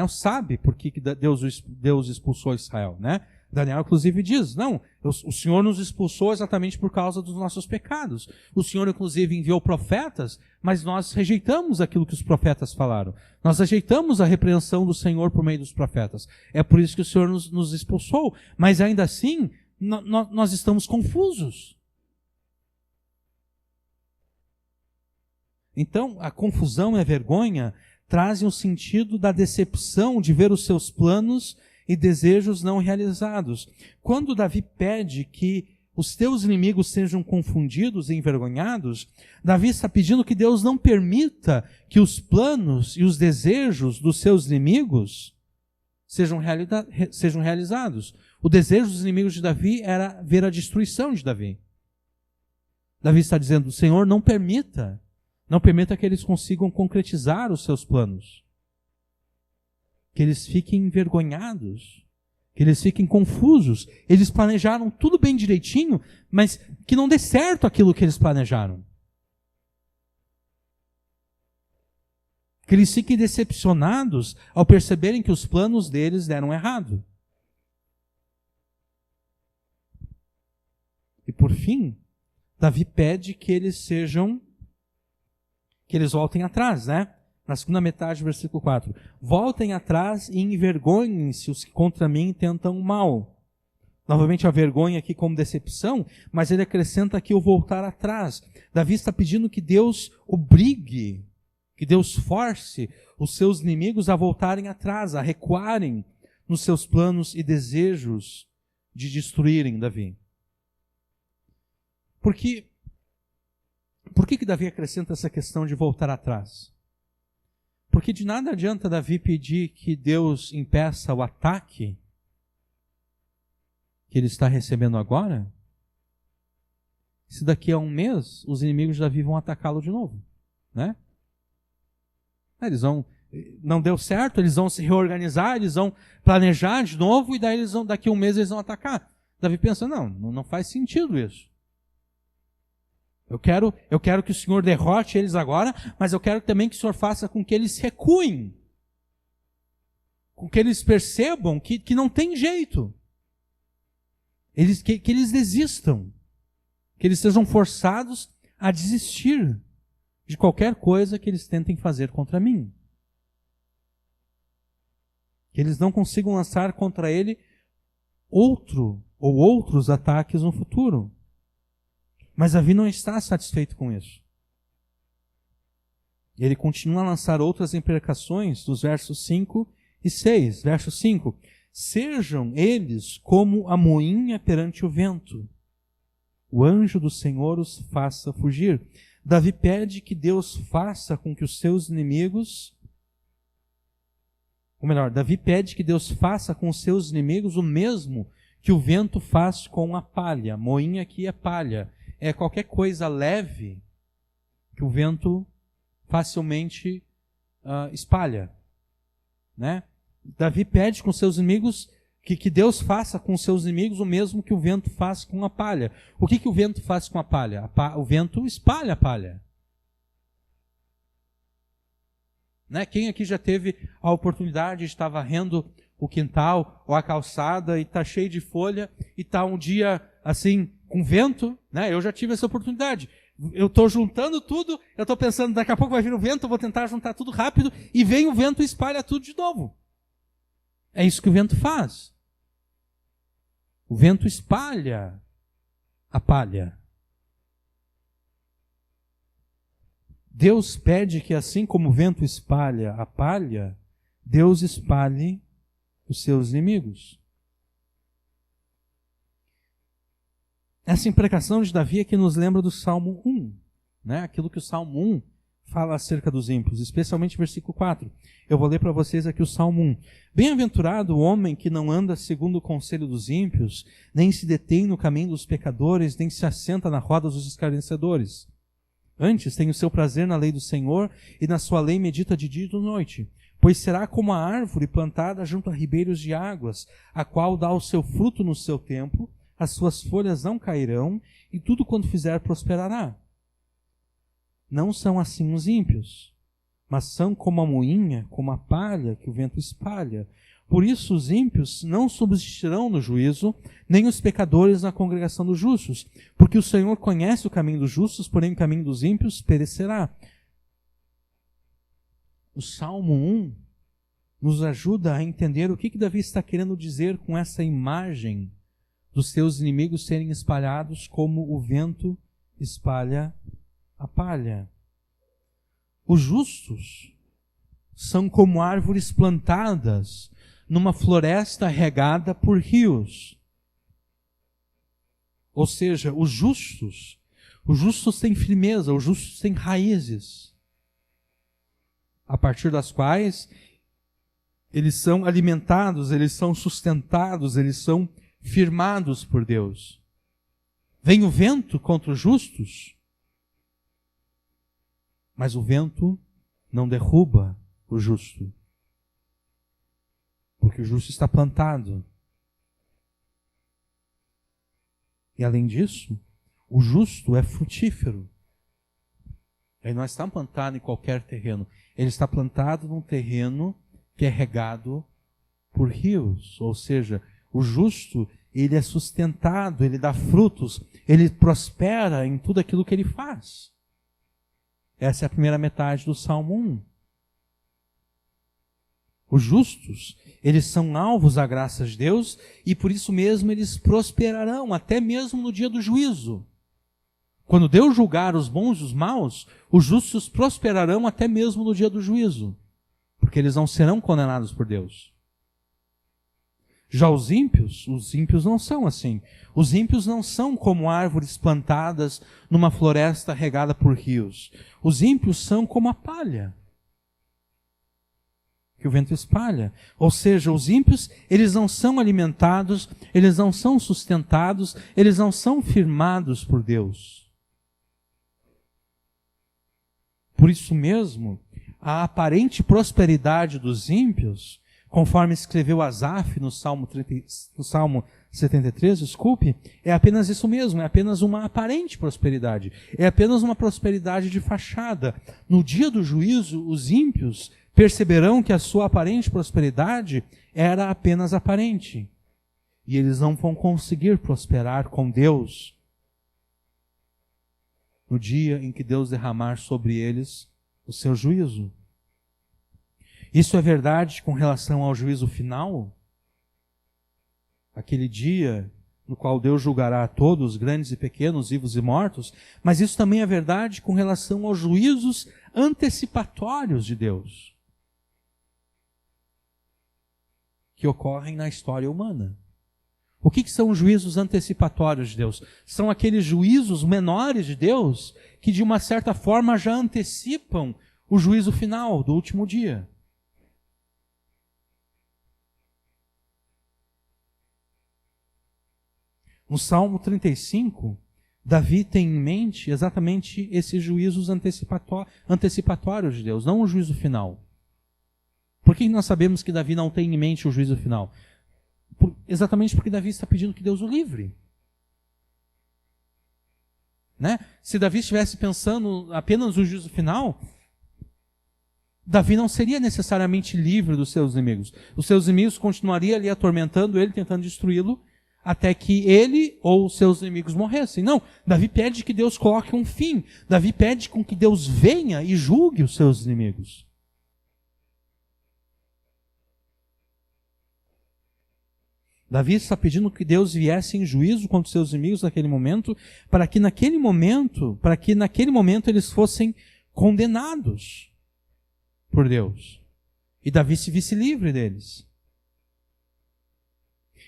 sabe por que Deus expulsou Israel, né? Daniel, inclusive, diz, não, o Senhor nos expulsou exatamente por causa dos nossos pecados. O Senhor, inclusive, enviou profetas, mas nós rejeitamos aquilo que os profetas falaram. Nós rejeitamos a repreensão do Senhor por meio dos profetas. É por isso que o Senhor nos expulsou. Mas ainda assim, nós estamos confusos. Então, a confusão e a vergonha trazem o sentido da decepção de ver os seus planos e desejos não realizados. Quando Davi pede que os teus inimigos sejam confundidos e envergonhados, Davi está pedindo que Deus não permita que os planos e os desejos dos seus inimigos sejam realizados. O desejo dos inimigos de Davi era ver a destruição de Davi. Davi está dizendo, Senhor, não permita que eles consigam concretizar os seus planos. Que eles fiquem envergonhados, que eles fiquem confusos. Eles planejaram tudo bem direitinho, mas que não dê certo aquilo que eles planejaram. Que eles fiquem decepcionados ao perceberem que os planos deles deram errado. E por fim, Davi pede que eles voltem atrás, né? Na segunda metade do versículo 4. Voltem atrás e envergonhem-se os que contra mim tentam o mal. Novamente a vergonha aqui como decepção, mas ele acrescenta aqui o voltar atrás. Davi está pedindo que Deus obrigue, que Deus force os seus inimigos a voltarem atrás, a recuarem nos seus planos e desejos de destruírem Davi. Por que Davi acrescenta essa questão de voltar atrás? Porque de nada adianta Davi pedir que Deus impeça o ataque que ele está recebendo agora, se daqui a um mês os inimigos de Davi vão atacá-lo de novo, né? Não deu certo, eles vão se reorganizar, eles vão planejar de novo e daí daqui a um mês eles vão atacar. Davi pensa, não faz sentido isso. Eu quero que o Senhor derrote eles agora, mas eu quero também que o Senhor faça com que eles recuem. Com que eles percebam que não tem jeito. Que eles desistam. Que eles sejam forçados a desistir de qualquer coisa que eles tentem fazer contra mim. Que eles não consigam lançar contra ele outros ataques no futuro. Mas Davi não está satisfeito com isso. Ele continua a lançar outras imprecações dos versos 5 e 6. Verso 5. Sejam eles como a moinha perante o vento. O anjo do Senhor os faça fugir. Davi pede que Deus faça com que os seus inimigos... Ou melhor, Davi pede que Deus faça com os seus inimigos o mesmo que o vento faz com a palha. Moinha aqui é palha. É qualquer coisa leve que o vento facilmente espalha. Né? Davi pede com os seus inimigos que Deus faça com os seus inimigos o mesmo que o vento faz com a palha. O que o vento faz com a palha? O vento espalha a palha. Né? Quem aqui já teve a oportunidade de estar varrendo o quintal ou a calçada e está cheio de folha e está um dia assim com vento? Né? Eu já tive essa oportunidade. Eu estou juntando tudo, eu estou pensando, daqui a pouco vai vir o vento, eu vou tentar juntar tudo rápido e vem o vento e espalha tudo de novo. É isso que o vento faz. O vento espalha a palha. Deus pede que assim como o vento espalha a palha, Deus espalhe os seus inimigos. Essa imprecação de Davi é que nos lembra do Salmo 1, né? Aquilo que o Salmo 1 fala acerca dos ímpios, especialmente versículo 4. Eu vou ler para vocês aqui o Salmo 1. Bem-aventurado o homem que não anda segundo o conselho dos ímpios, nem se detém no caminho dos pecadores, nem se assenta na roda dos escarnecedores. Antes tem o seu prazer na lei do Senhor, e na sua lei medita de dia e de noite. Pois será como a árvore plantada junto a ribeiros de águas, a qual dá o seu fruto no seu tempo, as suas folhas não cairão, e tudo quanto fizer prosperará. Não são assim os ímpios, mas são como a moinha, como a palha que o vento espalha. Por isso os ímpios não subsistirão no juízo, nem os pecadores na congregação dos justos, porque o Senhor conhece o caminho dos justos, porém o caminho dos ímpios perecerá. O Salmo 1 nos ajuda a entender o que Davi está querendo dizer com essa imagem dos seus inimigos serem espalhados como o vento espalha a palha. Os justos são como árvores plantadas numa floresta regada por rios. Ou seja, os justos têm firmeza, os justos têm raízes, a partir das quais eles são alimentados, eles são sustentados, eles são firmados por Deus. Vem o vento contra os justos, mas o vento não derruba o justo, porque o justo está plantado. E além disso, o justo é frutífero. Ele não está plantado em qualquer terreno, ele está plantado num terreno que é regado por rios, ou seja, o justo, ele é sustentado, ele dá frutos, ele prospera em tudo aquilo que ele faz. Essa é a primeira metade do Salmo 1. Os justos, eles são alvos da graça de Deus e por isso mesmo eles prosperarão, até mesmo no dia do juízo. Quando Deus julgar os bons e os maus, os justos prosperarão até mesmo no dia do juízo, porque eles não serão condenados por Deus. Já os ímpios não são assim. Os ímpios não são como árvores plantadas numa floresta regada por rios. Os ímpios são como a palha que o vento espalha. Ou seja, os ímpios, eles não são alimentados, eles não são sustentados, eles não são firmados por Deus. Por isso mesmo, a aparente prosperidade dos ímpios, conforme escreveu Asaf no Salmo 73, é apenas isso mesmo, é apenas uma aparente prosperidade. É apenas uma prosperidade de fachada. No dia do juízo, os ímpios perceberão que a sua aparente prosperidade era apenas aparente. E eles não vão conseguir prosperar com Deus no dia em que Deus derramar sobre eles o seu juízo. Isso é verdade com relação ao juízo final? aquele dia no qual Deus julgará a todos, grandes e pequenos, vivos e mortos, mas isso também é verdade com relação aos juízos antecipatórios de Deus, que ocorrem na história humana. O que são os juízos antecipatórios de Deus? São aqueles juízos menores de Deus que, de uma certa forma, já antecipam o juízo final do último dia. No Salmo 35, Davi tem em mente exatamente esses juízos antecipatórios de Deus, não o juízo final. Por que nós sabemos que Davi não tem em mente o juízo final? Exatamente porque Davi está pedindo que Deus o livre. Né? Se Davi estivesse pensando apenas no juízo final, Davi não seria necessariamente livre dos seus inimigos. Os seus inimigos continuariam ali atormentando ele, tentando destruí-lo, até que ele ou seus inimigos morressem. Não, Davi pede que Deus coloque um fim. Davi pede com que Deus venha e julgue os seus inimigos. Davi está pedindo que Deus viesse em juízo contra os seus inimigos naquele momento, para que naquele momento eles fossem condenados por Deus. E Davi se visse livre deles.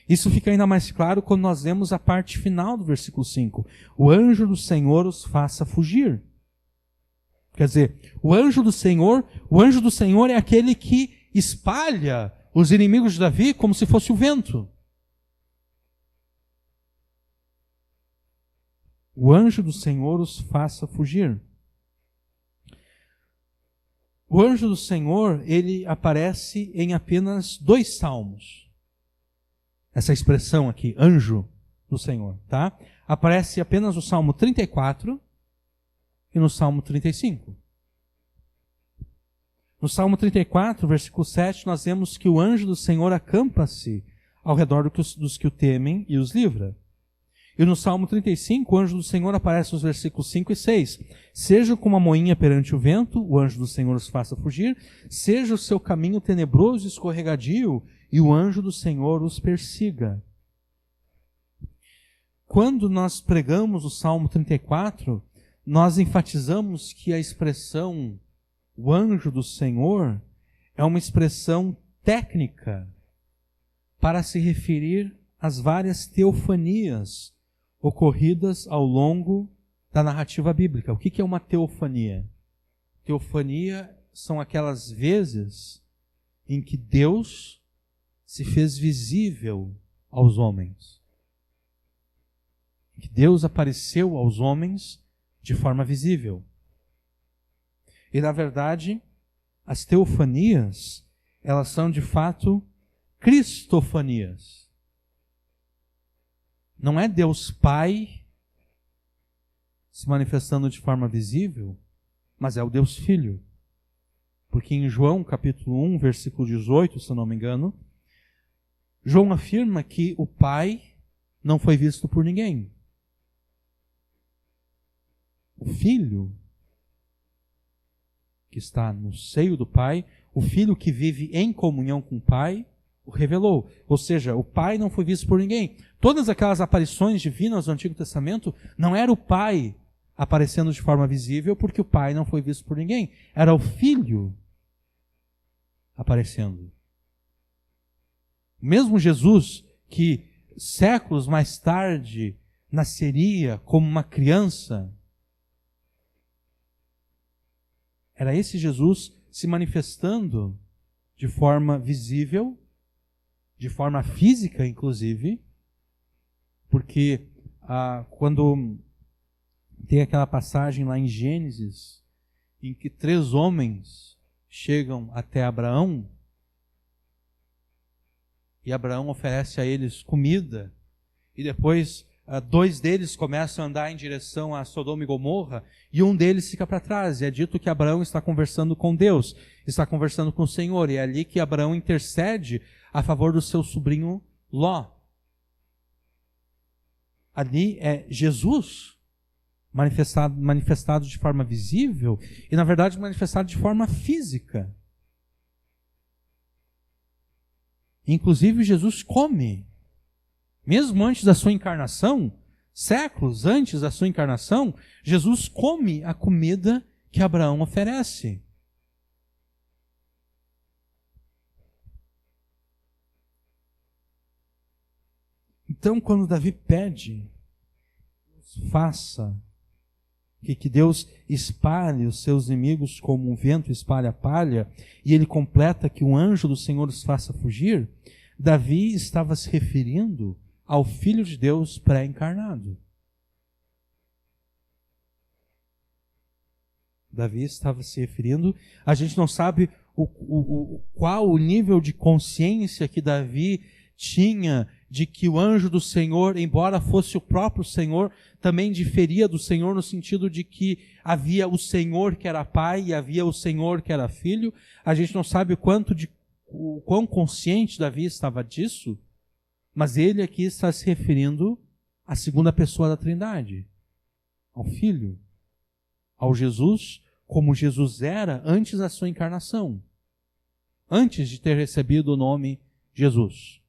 Isso fica ainda mais claro quando nós vemos a parte final do versículo 5. O anjo do Senhor os faça fugir. Quer dizer, o anjo do Senhor é aquele que espalha os inimigos de Davi como se fosse o vento. O anjo do Senhor os faça fugir. O anjo do Senhor, ele aparece em apenas 2 salmos. Essa expressão aqui, anjo do Senhor, tá? Aparece apenas no Salmo 34 e no Salmo 35. No Salmo 34, versículo 7, nós vemos que o anjo do Senhor acampa-se ao redor dos que o temem e os livra. E no Salmo 35, o anjo do Senhor aparece nos versículos 5 e 6. Seja como a moinha perante o vento, o anjo do Senhor os faça fugir. Seja o seu caminho tenebroso e escorregadio, e o anjo do Senhor os persiga. Quando nós pregamos o Salmo 34, nós enfatizamos que a expressão o anjo do Senhor é uma expressão técnica para se referir às várias teofanias ocorridas ao longo da narrativa bíblica. O que é uma teofania? Teofania são aquelas vezes em que Deus se fez visível aos homens. Que Deus apareceu aos homens de forma visível. E, na verdade, as teofanias, elas são, de fato, cristofanias. Não é Deus Pai se manifestando de forma visível, mas é o Deus Filho. Porque em João, capítulo 1, versículo 18, se eu não me engano, João afirma que o Pai não foi visto por ninguém. O Filho, que está no seio do Pai, o Filho que vive em comunhão com o Pai, o revelou. Ou seja, o Pai não foi visto por ninguém. Todas aquelas aparições divinas do Antigo Testamento, não era o Pai aparecendo de forma visível, porque o Pai não foi visto por ninguém. Era o Filho aparecendo. Mesmo Jesus, que séculos mais tarde nasceria como uma criança, era esse Jesus se manifestando de forma visível, de forma física, inclusive, porque quando tem aquela passagem lá em Gênesis, em que 3 homens chegam até Abraão, e Abraão oferece a eles comida, e depois 2 deles começam a andar em direção a Sodoma e Gomorra, e um deles fica para trás, e é dito que Abraão está conversando com Deus, está conversando com o Senhor, e é ali que Abraão intercede a favor do seu sobrinho Ló. Ali é Jesus manifestado de forma visível, e na verdade manifestado de forma física. Inclusive Jesus come Mesmo antes da sua encarnação, séculos antes da sua encarnação, Jesus come a comida que Abraão oferece. Então, quando Davi pede, faça que Deus espalhe os seus inimigos como um vento espalha a palha, e ele completa que um anjo do Senhor os faça fugir, Davi estava se referindo ao Filho de Deus pré-encarnado. Davi estava se referindo, a gente não sabe qual o nível de consciência que Davi tinha de que o anjo do Senhor, embora fosse o próprio Senhor, também diferia do Senhor no sentido de que havia o Senhor que era pai e havia o Senhor que era filho. A gente não sabe o quão consciente Davi estava disso, mas ele aqui está se referindo à segunda pessoa da Trindade, ao Filho, ao Jesus, como Jesus era antes da sua encarnação, antes de ter recebido o nome Jesus.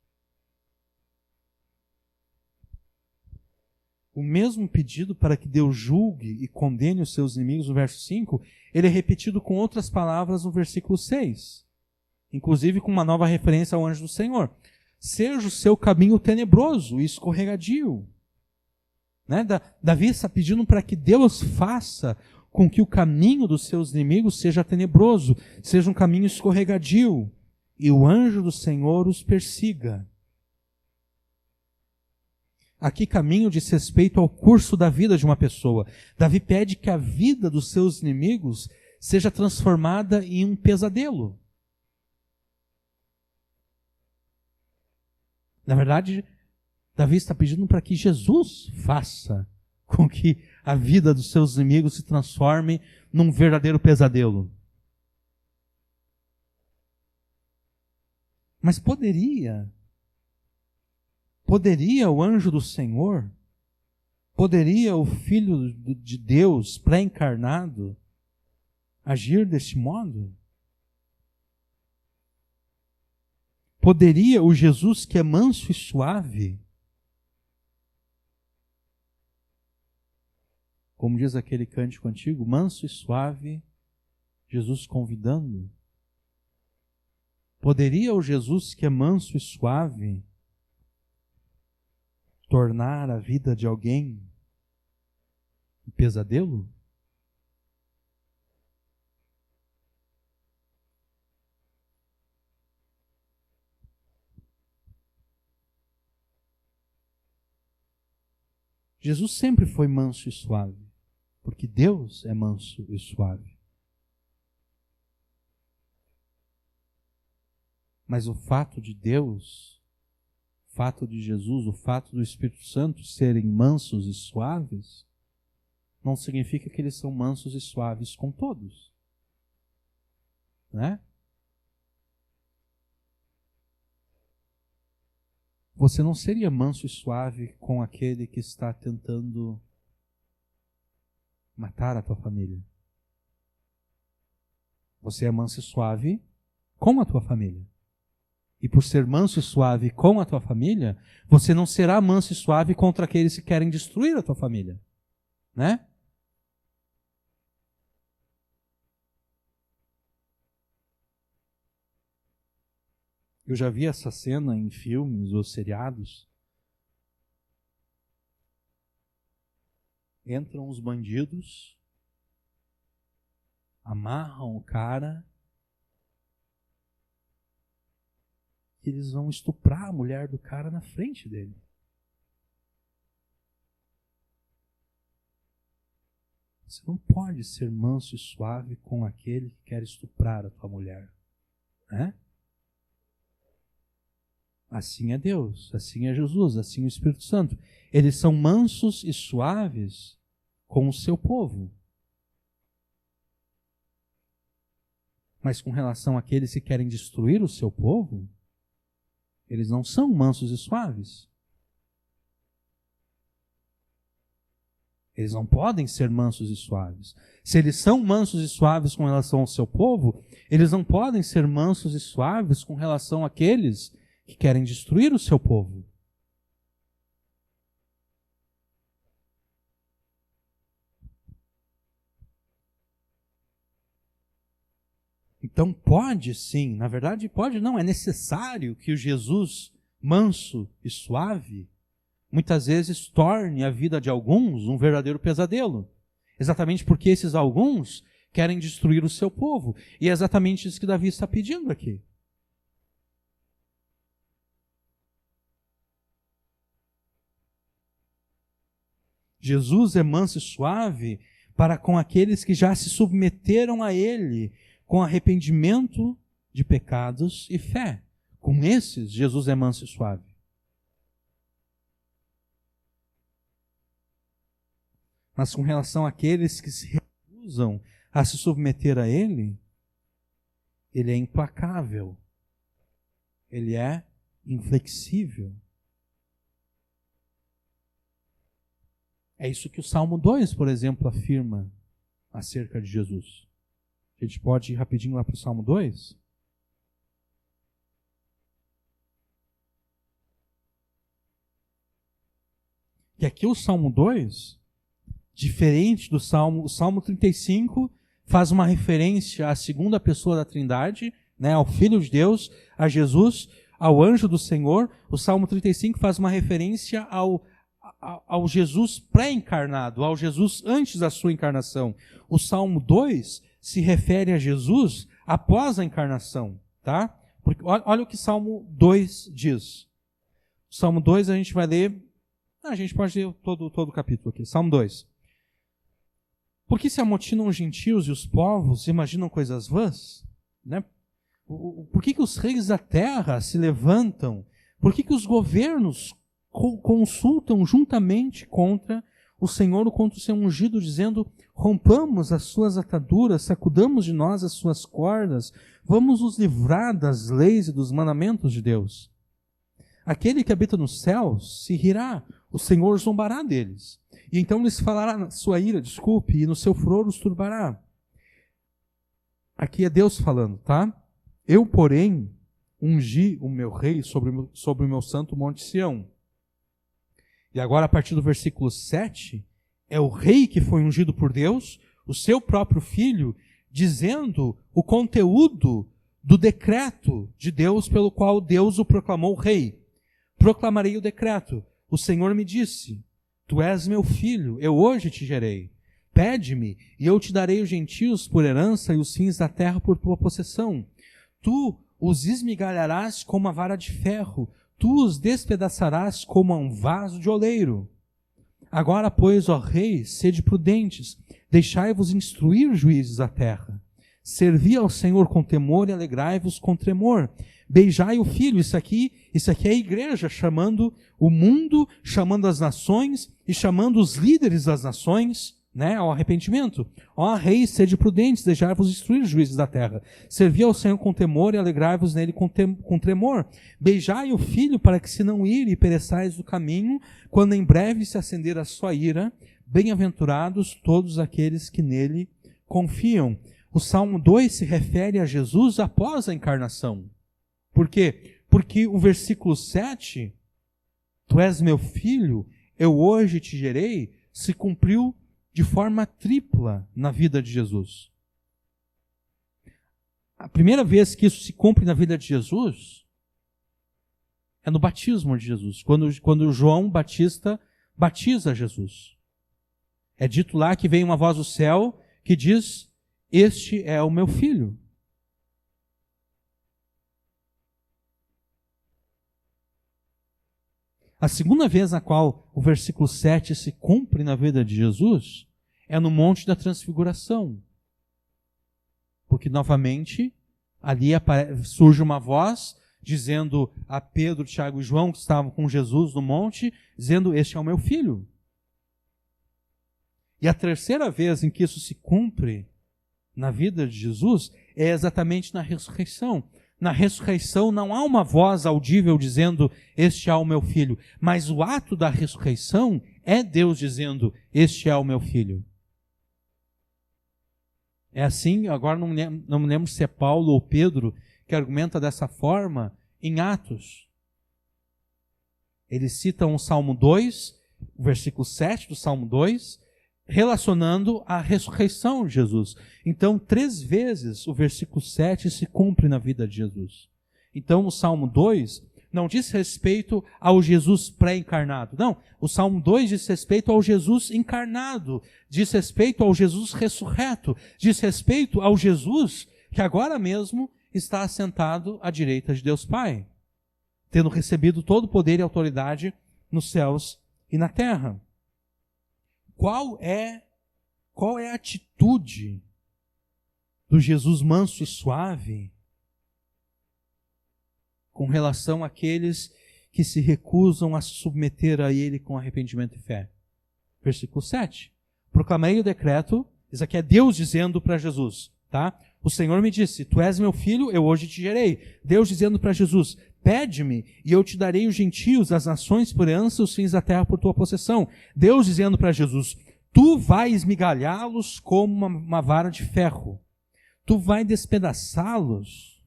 O mesmo pedido para que Deus julgue e condene os seus inimigos, no verso 5, ele é repetido com outras palavras no versículo 6. Inclusive com uma nova referência ao anjo do Senhor. Seja o seu caminho tenebroso e escorregadio. Né? Davi está pedindo para que Deus faça com que o caminho dos seus inimigos seja tenebroso, seja um caminho escorregadio, e o anjo do Senhor os persiga. Aqui caminho diz respeito ao curso da vida de uma pessoa. Davi pede que a vida dos seus inimigos seja transformada em um pesadelo. Na verdade, Davi está pedindo para que Jesus faça com que a vida dos seus inimigos se transforme num verdadeiro pesadelo. Mas poderia o anjo do Senhor, poderia o Filho de Deus pré-encarnado agir deste modo? Poderia o Jesus que é manso e suave, como diz aquele cântico antigo, manso e suave, Jesus convidando? Poderia o Jesus que é manso e suave tornar a vida de alguém um pesadelo? Jesus sempre foi manso e suave, porque Deus é manso e suave. Mas o fato de Deus, o fato de Jesus, o fato do Espírito Santo serem mansos e suaves, não significa que eles são mansos e suaves com todos. Né? Você não seria manso e suave com aquele que está tentando matar a tua família. Você é manso e suave com a tua família. E por ser manso e suave com a tua família, você não será manso e suave contra aqueles que querem destruir a tua família. Né? Eu já vi essa cena em filmes ou seriados. Entram os bandidos, amarram o cara, e eles vão estuprar a mulher do cara na frente dele. Você não pode ser manso e suave com aquele que quer estuprar a tua mulher. Né? Assim é Deus, assim é Jesus, assim é o Espírito Santo. Eles são mansos e suaves com o seu povo. Mas com relação àqueles que querem destruir o seu povo, eles não são mansos e suaves. Eles não podem ser mansos e suaves. Se eles são mansos e suaves com relação ao seu povo, eles não podem ser mansos e suaves com relação àqueles que querem destruir o seu povo. Então pode sim, na verdade pode não, é necessário que o Jesus manso e suave muitas vezes torne a vida de alguns um verdadeiro pesadelo. Exatamente porque esses alguns querem destruir o seu povo. E é exatamente isso que Davi está pedindo aqui. Jesus é manso e suave para com aqueles que já se submeteram a Ele com arrependimento de pecados e fé. Com esses, Jesus é manso e suave. Mas com relação àqueles que se recusam a se submeter a Ele, Ele é implacável. Ele é inflexível. É isso que o Salmo 2, por exemplo, afirma acerca de Jesus. A gente pode ir rapidinho lá para o Salmo 2? E aqui o Salmo 2, diferente do Salmo, o Salmo 35 faz uma referência à segunda pessoa da Trindade, né, ao Filho de Deus, a Jesus, ao anjo do Senhor. O Salmo 35 faz uma referência ao Jesus pré-encarnado, ao Jesus antes da sua encarnação. O Salmo 2 se refere a Jesus após a encarnação, tá? Porque, olha o que Salmo 2 diz. O Salmo 2 a gente vai ler, a gente pode ler todo o capítulo aqui. Salmo 2. Por que se amotinam os gentios e os povos imaginam coisas vãs? Né? Por que os reis da terra se levantam? Por que os governos consultam juntamente contra o Senhor, contra o seu ungido, dizendo: rompamos as suas ataduras, sacudamos de nós as suas cordas, vamos nos livrar das leis e dos mandamentos de Deus. Aquele que habita nos céus se rirá, o Senhor zombará deles. E então lhes falará na sua ira, desculpe, e no seu furor os turbará. Aqui é Deus falando, tá? Eu, porém, ungi o meu rei sobre o meu santo monte Sião. E agora, a partir do versículo 7, é o rei que foi ungido por Deus, o seu próprio filho, dizendo o conteúdo do decreto de Deus pelo qual Deus o proclamou rei. Proclamarei o decreto. O Senhor me disse: tu és meu filho, eu hoje te gerei. Pede-me, e eu te darei os gentios por herança e os fins da terra por tua possessão. Tu os esmigalharás como a vara de ferro, tu os despedaçarás como a um vaso de oleiro. Agora, pois, ó reis, sede prudentes, deixai-vos instruir juízes da terra. Servi ao Senhor com temor e alegrai-vos com tremor. Beijai o Filho. Isso aqui é a igreja chamando o mundo, chamando as nações e chamando os líderes das nações, né, ao arrependimento. Ó reis, sede prudentes, deixai-vos instruir juízes da terra. Servi ao Senhor com temor e alegrai-vos nele com tremor. Beijai o Filho para que se não ire e pereçais do caminho, quando em breve se acender a sua ira. Bem-aventurados todos aqueles que nele confiam. O Salmo 2 se refere a Jesus após a encarnação. Por quê? Porque o versículo 7, tu és meu filho, eu hoje te gerei, se cumpriu de forma tripla na vida de Jesus. A primeira vez que isso se cumpre na vida de Jesus é no batismo de Jesus, quando João Batista batiza Jesus. É dito lá que vem uma voz do céu que diz: este é o meu filho. A segunda vez na qual o versículo 7 se cumpre na vida de Jesus é no Monte da Transfiguração. Porque, novamente, ali surge uma voz dizendo a Pedro, Tiago e João, que estavam com Jesus no monte, dizendo: este é o meu filho. E a terceira vez em que isso se cumpre na vida de Jesus é exatamente na ressurreição. Na ressurreição não há uma voz audível dizendo: este é o meu filho. Mas o ato da ressurreição é Deus dizendo: este é o meu filho. É assim, agora não me lembro se é Paulo ou Pedro que argumenta dessa forma em Atos. Eles citam o Salmo 2, o versículo 7 do Salmo 2, relacionando a ressurreição de Jesus. Então, 3 vezes o versículo 7 se cumpre na vida de Jesus. Então, o Salmo 2 não diz respeito ao Jesus pré-encarnado. Não, o Salmo 2 diz respeito ao Jesus encarnado, diz respeito ao Jesus ressurreto, diz respeito ao Jesus que agora mesmo está assentado à direita de Deus Pai, tendo recebido todo o poder e autoridade nos céus e na terra. Qual é a atitude do Jesus manso e suave com relação àqueles que se recusam a se submeter a Ele com arrependimento e fé? Versículo 7. Proclamarei o decreto, isso aqui é Deus dizendo para Jesus, tá? O Senhor me disse, tu és meu filho, eu hoje te gerei. Deus dizendo para Jesus, pede-me e eu te darei os gentios, as nações por herança, os fins da terra por tua possessão. Deus dizendo para Jesus, tu vais esmigalhá-los como uma vara de ferro. Tu vais despedaçá-los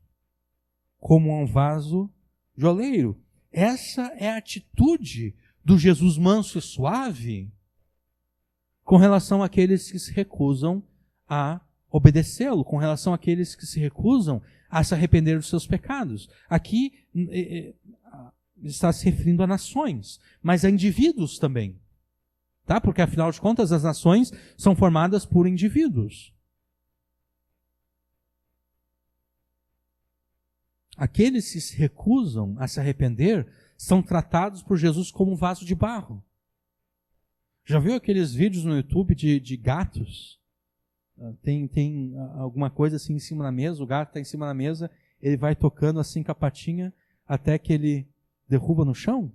como um vaso de oleiro. Essa é a atitude do Jesus manso e suave com relação àqueles que se recusam a obedecê-lo, com relação àqueles que se recusam a se arrepender dos seus pecados. Aqui está se referindo a nações, mas a indivíduos também. Tá? Porque, afinal de contas, as nações são formadas por indivíduos. Aqueles que se recusam a se arrepender são tratados por Jesus como um vaso de barro. Já viu aqueles vídeos no YouTube de gatos? Tem alguma coisa assim em cima da mesa, o gato está em cima da mesa, ele vai tocando assim com a patinha até que ele derruba no chão?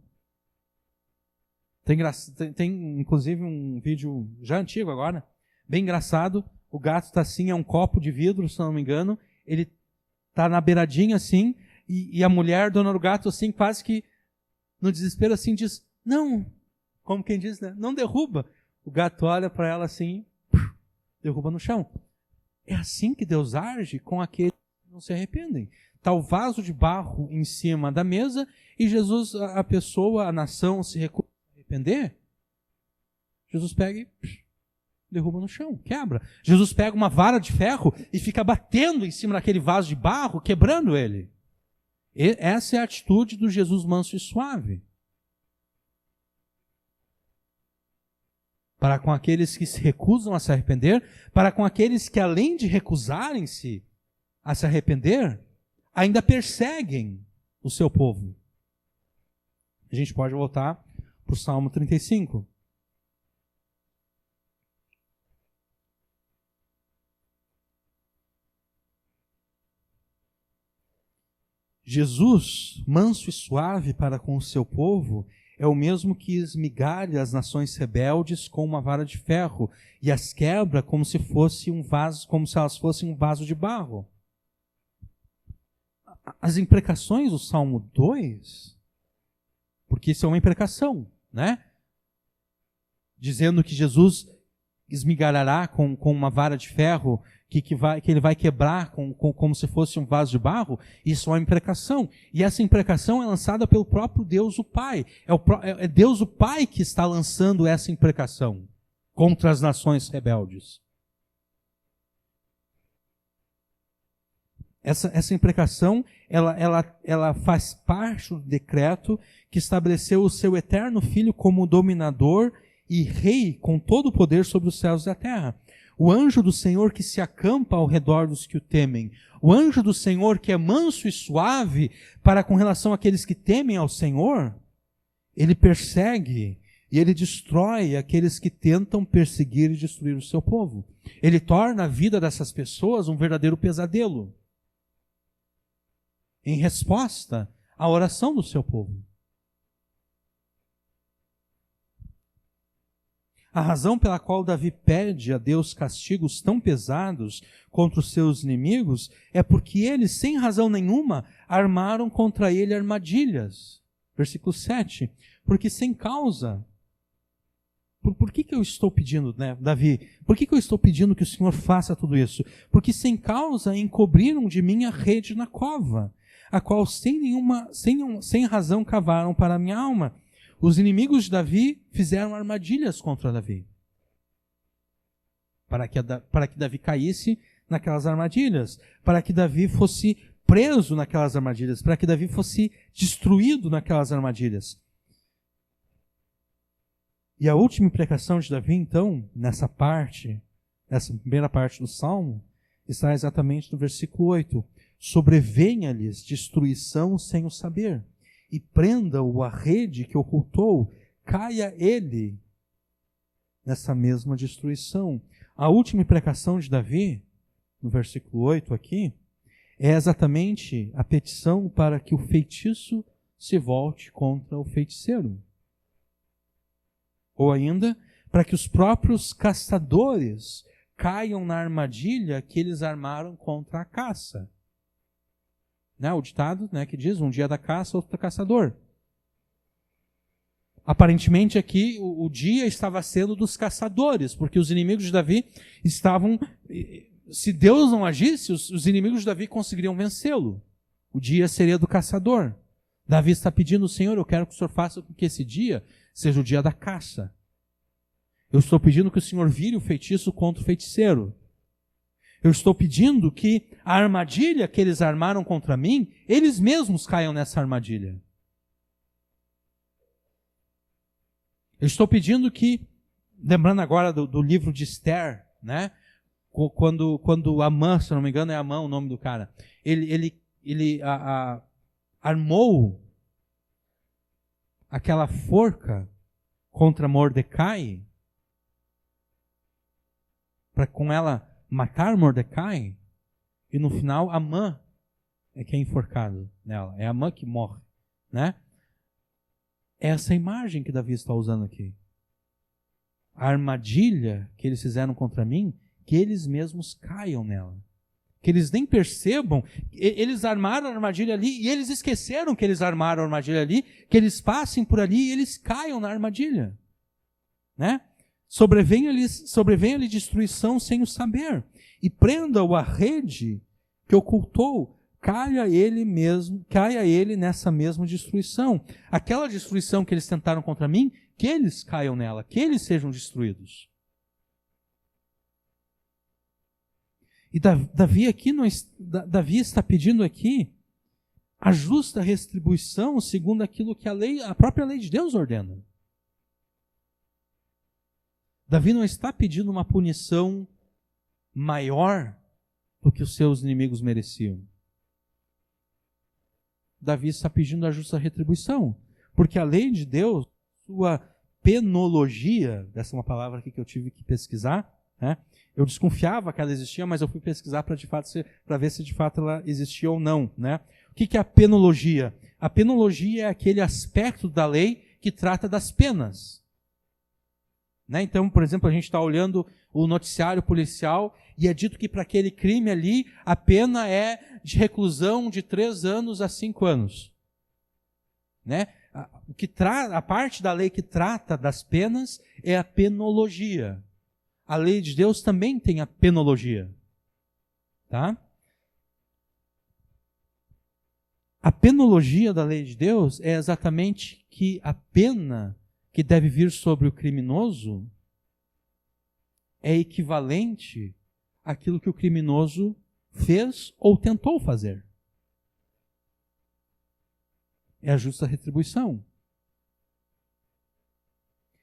Tem inclusive um vídeo já antigo agora, bem engraçado, o gato está assim, é um copo de vidro, se não me engano, ele está na beiradinha assim, e a mulher, dona do gato, assim, quase que no desespero assim diz, não, como quem diz, né? Não derruba. O gato olha para ela assim, derruba no chão. É assim que Deus age com aqueles que não se arrependem. Está o vaso de barro em cima da mesa e Jesus, a pessoa, a nação se recusa a arrepender. Jesus pega e derruba no chão, quebra. Jesus pega uma vara de ferro e fica batendo em cima daquele vaso de barro, quebrando ele. E essa é a atitude do Jesus manso e suave. Para com aqueles que se recusam a se arrepender, para com aqueles que, além de recusarem-se a se arrepender, ainda perseguem o seu povo. A gente pode voltar para o Salmo 35. Jesus, manso e suave para com o seu povo, é o mesmo que esmigalha as nações rebeldes com uma vara de ferro e as quebra como se fosse um vaso, como se elas fossem um vaso de barro. As imprecações do Salmo 2, porque isso é uma imprecação, né? Dizendo que Jesus esmigalhará com uma vara de ferro, que ele vai quebrar como se fosse um vaso de barro, isso é uma imprecação. E essa imprecação é lançada pelo próprio Deus o Pai. É Deus o Pai que está lançando essa imprecação contra as nações rebeldes. Essa imprecação, ela faz parte do decreto que estabeleceu o seu eterno Filho como dominador e rei com todo o poder sobre os céus e a terra. O anjo do Senhor que se acampa ao redor dos que o temem. O anjo do Senhor que é manso e suave para com relação àqueles que temem ao Senhor. Ele persegue e ele destrói aqueles que tentam perseguir e destruir o seu povo. Ele torna a vida dessas pessoas um verdadeiro pesadelo, em resposta à oração do seu povo. A razão pela qual Davi pede a Deus castigos tão pesados contra os seus inimigos é porque eles, sem razão nenhuma, armaram contra ele armadilhas. Versículo 7. Porque sem causa. Por que eu estou pedindo, né, Davi? Por que eu estou pedindo que o Senhor faça tudo isso? Porque sem causa encobriram de mim a rede na cova, a qual sem razão cavaram para a minha alma. Os inimigos de Davi fizeram armadilhas contra Davi. para que Davi caísse naquelas armadilhas, para que Davi fosse preso naquelas armadilhas, para que Davi fosse destruído naquelas armadilhas. E a última imprecação de Davi, então, nessa primeira parte do Salmo, está exatamente no versículo 8. Sobrevenha-lhes destruição sem o saber, e prenda-o a rede que ocultou, caia ele nessa mesma destruição. A última imprecação de Davi, no versículo 8 aqui, é exatamente a petição para que o feitiço se volte contra o feiticeiro. Ou ainda, para que os próprios caçadores caiam na armadilha que eles armaram contra a caça. O ditado que diz, um dia da caça, outro caçador. Aparentemente aqui o dia estava sendo dos caçadores, porque os inimigos de Davi estavam... Se Deus não agisse, os inimigos de Davi conseguiriam vencê-lo. O dia seria do caçador. Davi está pedindo, Senhor, eu quero que o Senhor faça com que esse dia seja o dia da caça. Eu estou pedindo que o Senhor vire o feitiço contra o feiticeiro. Eu estou pedindo que a armadilha que eles armaram contra mim, eles mesmos caiam nessa armadilha. Eu estou pedindo que, lembrando agora do livro de Esther, quando Amã, se não me engano é Amã o nome do cara, ele armou aquela forca contra Mordecai, para com ela matar Mordecai, e no final Amã é quem é enforcado nela, é Amã que morre, Essa imagem que Davi está usando aqui. A armadilha que eles fizeram contra mim, que eles mesmos caiam nela. Que eles nem percebam, eles armaram a armadilha ali e eles esqueceram que eles armaram a armadilha ali, que eles passem por ali e eles caiam na armadilha. Sobrevenha-lhe destruição sem o saber, e prenda-o a rede que ocultou, caia ele nessa mesma destruição. Aquela destruição que eles tentaram contra mim, que eles caiam nela, que eles sejam destruídos. E Davi está pedindo aqui a justa retribuição segundo aquilo que a própria lei de Deus ordena. Davi não está pedindo uma punição maior do que os seus inimigos mereciam. Davi está pedindo a justa retribuição, porque a lei de Deus, sua penologia, essa é uma palavra aqui que eu tive que pesquisar, eu desconfiava que ela existia, mas eu fui pesquisar para ver se de fato ela existia ou não. O que é a penologia? A penologia é aquele aspecto da lei que trata das penas. Então, por exemplo, a gente está olhando o noticiário policial e é dito que para aquele crime ali a pena é de reclusão de 3 anos a 5 anos. A parte da lei que trata das penas é a penologia. A lei de Deus também tem a penologia. A penologia da lei de Deus é exatamente que a pena que deve vir sobre o criminoso é equivalente àquilo que o criminoso fez ou tentou fazer. É a justa retribuição.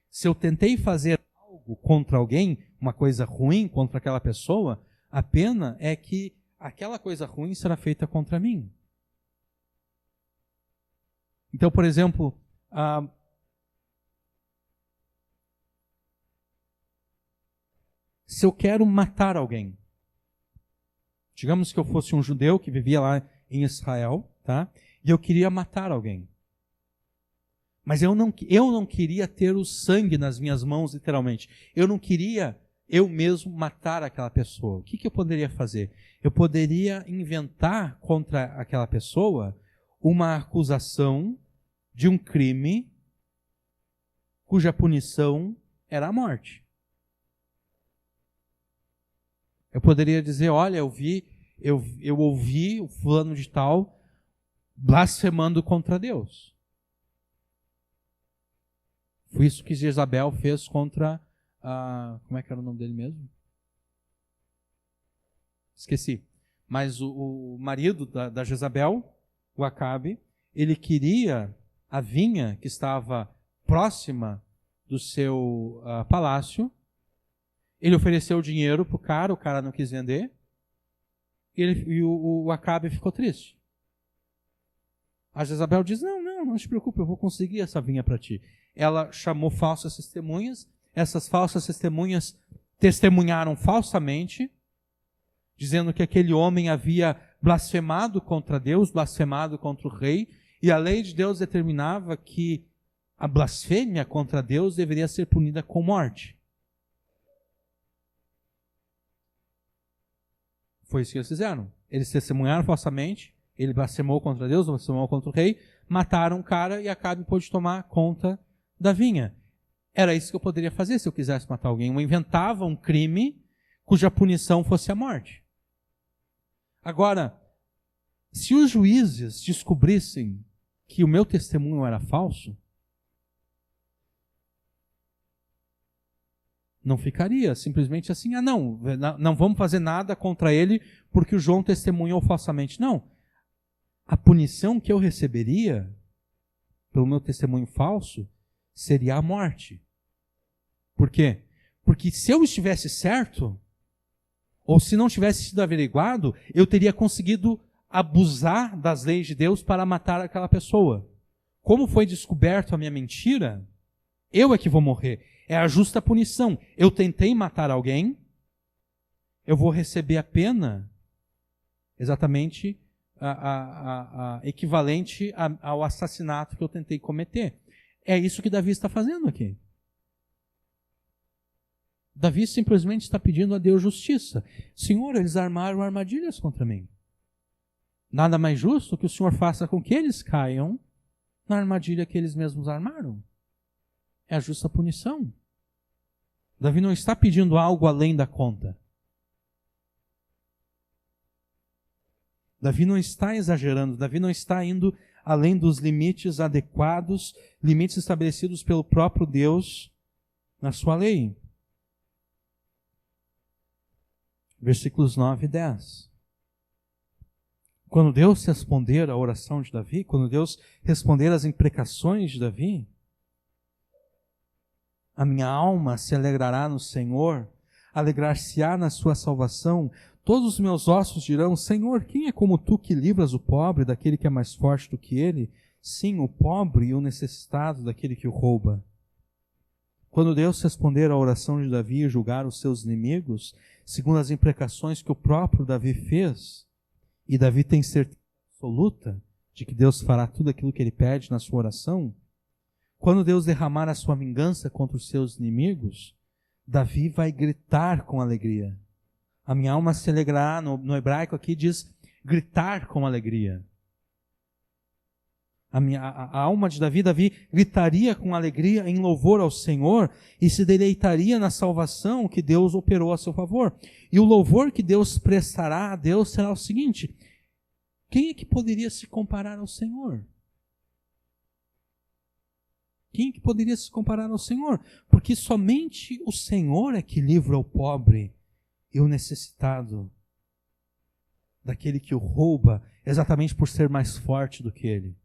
Se eu tentei fazer algo contra alguém, uma coisa ruim contra aquela pessoa, a pena é que aquela coisa ruim será feita contra mim. Então, por exemplo, se eu quero matar alguém, digamos que eu fosse um judeu que vivia lá em Israel, e eu queria matar alguém. Mas eu não queria ter o sangue nas minhas mãos, literalmente. Eu não queria eu mesmo matar aquela pessoa. O que eu poderia fazer? Eu poderia inventar contra aquela pessoa uma acusação de um crime cuja punição era a morte. Eu poderia dizer, olha, eu ouvi o fulano de tal blasfemando contra Deus. Foi isso que Jezabel fez contra, como é que era o nome dele mesmo? esqueci. Mas o marido da Jezabel, o Acabe, ele queria a vinha que estava próxima do seu palácio. Ele ofereceu dinheiro para o cara não quis vender. E o Acabe ficou triste. A Jezabel diz, não te preocupe, eu vou conseguir essa vinha para ti. Ela chamou falsas testemunhas. Essas falsas testemunhas testemunharam falsamente, dizendo que aquele homem havia blasfemado contra Deus, blasfemado contra o rei, e a lei de Deus determinava que a blasfêmia contra Deus deveria ser punida com morte. Foi isso que eles fizeram. Eles testemunharam falsamente, ele blasfemou contra Deus, blasfemou contra o rei, mataram o cara e Acabe pôde tomar conta da vinha. Era isso que eu poderia fazer se eu quisesse matar alguém. Eu inventava um crime cuja punição fosse a morte. Agora, se os juízes descobrissem que o meu testemunho era falso, não ficaria simplesmente assim, não vamos fazer nada contra ele porque o João testemunhou falsamente. Não. A punição que eu receberia pelo meu testemunho falso seria a morte. Por quê? Porque se eu estivesse certo, ou se não tivesse sido averiguado, eu teria conseguido abusar das leis de Deus para matar aquela pessoa. Como foi descoberto a minha mentira, eu é que vou morrer. É a justa punição. Eu tentei matar alguém, eu vou receber a pena exatamente equivalente ao assassinato que eu tentei cometer. É isso que Davi está fazendo aqui. Davi simplesmente está pedindo a Deus justiça. Senhor, eles armaram armadilhas contra mim. Nada mais justo que o Senhor faça com que eles caiam na armadilha que eles mesmos armaram. É a justa punição. Davi não está pedindo algo além da conta. Davi não está exagerando. Davi não está indo além dos limites adequados, limites estabelecidos pelo próprio Deus na sua lei. Versículos 9 e 10. Quando Deus responder à oração de Davi, quando Deus responder às imprecações de Davi, a minha alma se alegrará no Senhor, alegrar-se-á na sua salvação. Todos os meus ossos dirão, Senhor, quem é como tu que livras o pobre daquele que é mais forte do que ele? Sim, o pobre e o necessitado daquele que o rouba. Quando Deus responder à oração de Davi e julgar os seus inimigos, segundo as imprecações que o próprio Davi fez, e Davi tem certeza absoluta de que Deus fará tudo aquilo que ele pede na sua oração, quando Deus derramar a sua vingança contra os seus inimigos, Davi vai gritar com alegria. A minha alma se alegrará, no hebraico aqui diz gritar com alegria. A alma de Davi gritaria com alegria em louvor ao Senhor e se deleitaria na salvação que Deus operou a seu favor. E o louvor que Deus prestará a Deus será o seguinte: quem é que poderia se comparar ao Senhor? Quem é que poderia se comparar ao Senhor? Porque somente o Senhor é que livra o pobre e o necessitado daquele que o rouba, exatamente por ser mais forte do que ele.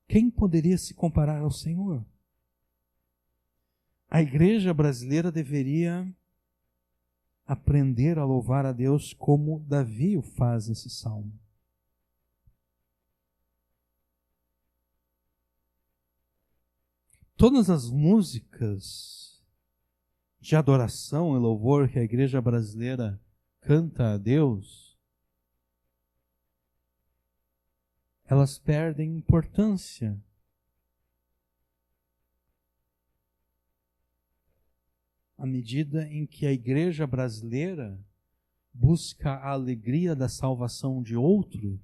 Quem poderia se comparar ao Senhor? A igreja brasileira deveria aprender a louvar a Deus como Davi o faz nesse salmo. Todas as músicas de adoração e louvor que a igreja brasileira canta a Deus, elas perdem importância à medida em que a igreja brasileira busca a alegria da salvação de outro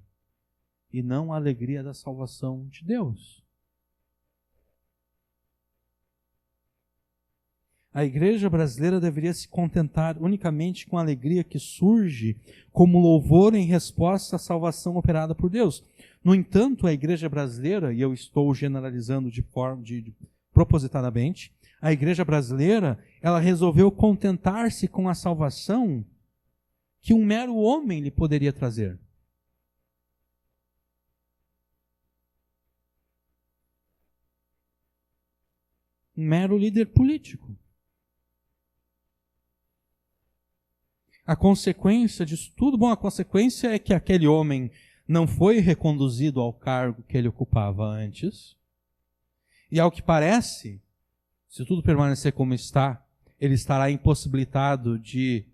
e não a alegria da salvação de Deus. A igreja brasileira deveria se contentar unicamente com a alegria que surge como louvor em resposta à salvação operada por Deus. No entanto, a igreja brasileira, e eu estou generalizando propositadamente, a igreja brasileira, ela resolveu contentar-se com a salvação que um mero homem lhe poderia trazer. Um mero líder político. A consequência disso tudo, a consequência é que aquele homem não foi reconduzido ao cargo que ele ocupava antes. E ao que parece, se tudo permanecer como está, ele estará impossibilitado de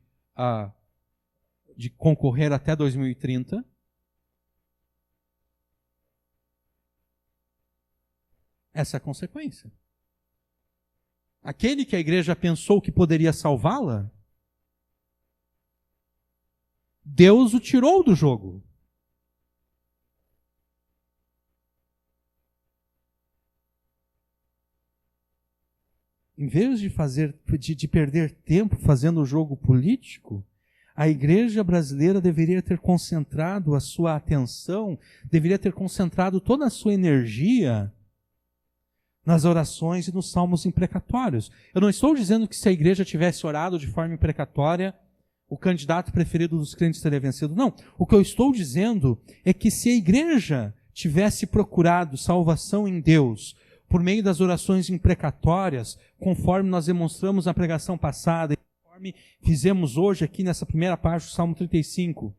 concorrer até 2030. Essa é a consequência. Aquele que a igreja pensou que poderia salvá-la, Deus o tirou do jogo. Em vez de perder tempo fazendo o jogo político, a igreja brasileira deveria ter concentrado a sua atenção, deveria ter concentrado toda a sua energia nas orações e nos salmos imprecatórios. Eu não estou dizendo que se a igreja tivesse orado de forma imprecatória, o candidato preferido dos crentes teria vencido. Não. O que eu estou dizendo é que se a igreja tivesse procurado salvação em Deus por meio das orações imprecatórias, conforme nós demonstramos na pregação passada, e conforme fizemos hoje aqui nessa primeira parte do Salmo 35,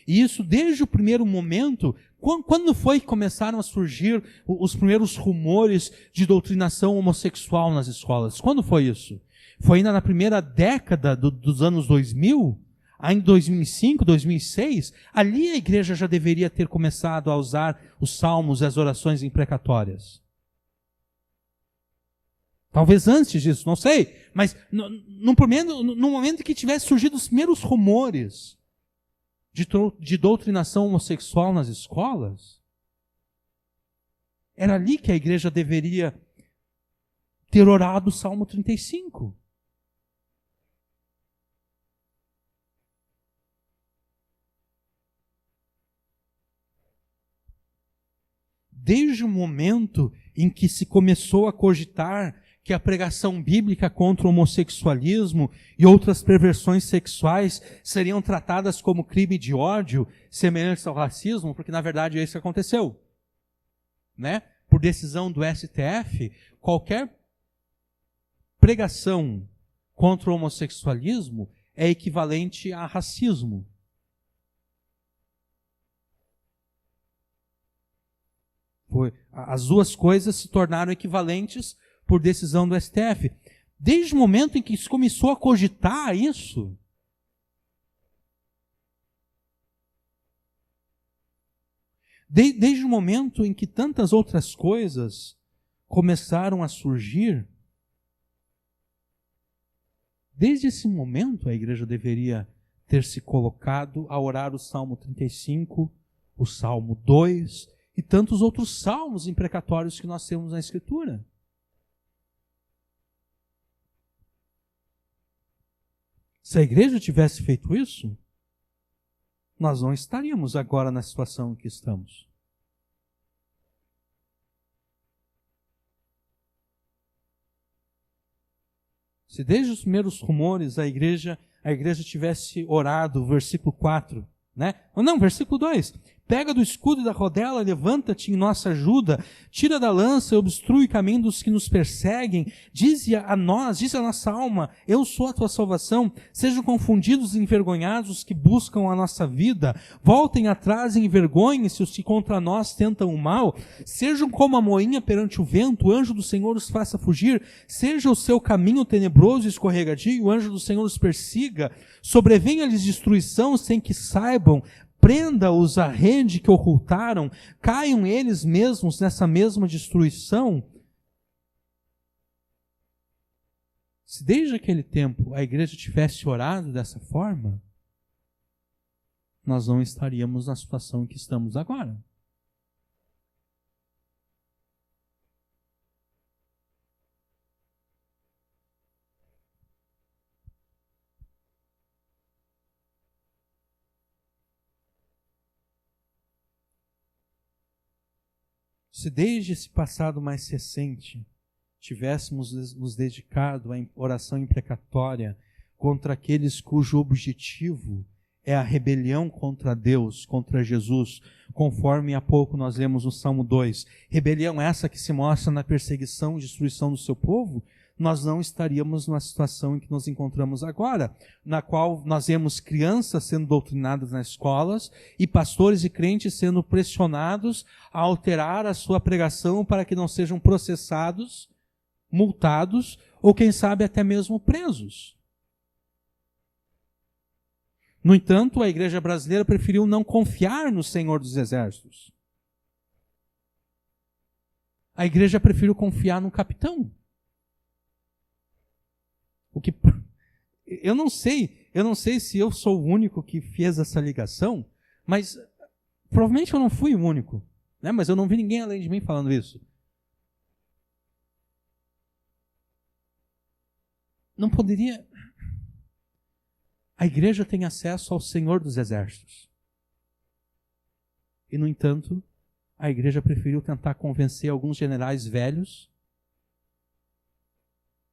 e isso desde o primeiro momento, quando foi que começaram a surgir os primeiros rumores de doutrinação homossexual nas escolas? Quando foi isso? Foi ainda na primeira década dos anos 2000? Em 2005, 2006? Ali a igreja já deveria ter começado a usar os salmos e as orações imprecatórias. Talvez antes disso, não sei. Mas no momento em que tivesse surgido os primeiros rumores de doutrinação homossexual nas escolas, era ali que a igreja deveria ter orado o Salmo 35. Desde o momento em que se começou a cogitar que a pregação bíblica contra o homossexualismo e outras perversões sexuais seriam tratadas como crime de ódio, semelhantes ao racismo, porque na verdade é isso que aconteceu. Né? Por decisão do STF, qualquer pregação contra o homossexualismo é equivalente a racismo. As duas coisas se tornaram equivalentes por decisão do STF. Desde o momento em que se começou a cogitar isso, desde o momento em que tantas outras coisas começaram a surgir, desde esse momento a igreja deveria ter se colocado a orar o Salmo 35, o Salmo 2 e tantos outros salmos imprecatórios que nós temos na Escritura. Se a igreja tivesse feito isso, nós não estaríamos agora na situação em que estamos. Se desde os primeiros rumores a igreja tivesse orado, versículo 4, né? Não, versículo 2. Pega do escudo e da rodela, levanta-te em nossa ajuda, tira da lança e obstrui o caminho dos que nos perseguem. Diz a nossa alma, eu sou a tua salvação. Sejam confundidos e envergonhados os que buscam a nossa vida. Voltem atrás e envergonhem-se os que contra nós tentam o mal. Sejam como a moinha perante o vento, o anjo do Senhor os faça fugir. Seja o seu caminho tenebroso e escorregadio, o anjo do Senhor os persiga. Sobrevenha-lhes destruição sem que saibam. Prenda-os à rede que ocultaram, caiam eles mesmos nessa mesma destruição. Se desde aquele tempo a igreja tivesse orado dessa forma, nós não estaríamos na situação em que estamos agora. Se desde esse passado mais recente tivéssemos nos dedicado à oração imprecatória contra aqueles cujo objetivo é a rebelião contra Deus, contra Jesus, conforme há pouco nós lemos no Salmo 2. Rebelião essa que se mostra na perseguição e destruição do seu povo, nós não estaríamos numa situação em que nos encontramos agora, na qual nós vemos crianças sendo doutrinadas nas escolas e pastores e crentes sendo pressionados a alterar a sua pregação para que não sejam processados, multados ou, quem sabe, até mesmo presos. No entanto, a igreja brasileira preferiu não confiar no Senhor dos Exércitos. A igreja preferiu confiar no capitão. Eu não sei se eu sou o único que fez essa ligação, mas provavelmente eu não fui o único, né? Mas eu não vi ninguém além de mim falando isso. Não poderia... A igreja tem acesso ao Senhor dos Exércitos. E, no entanto, a igreja preferiu tentar convencer alguns generais velhos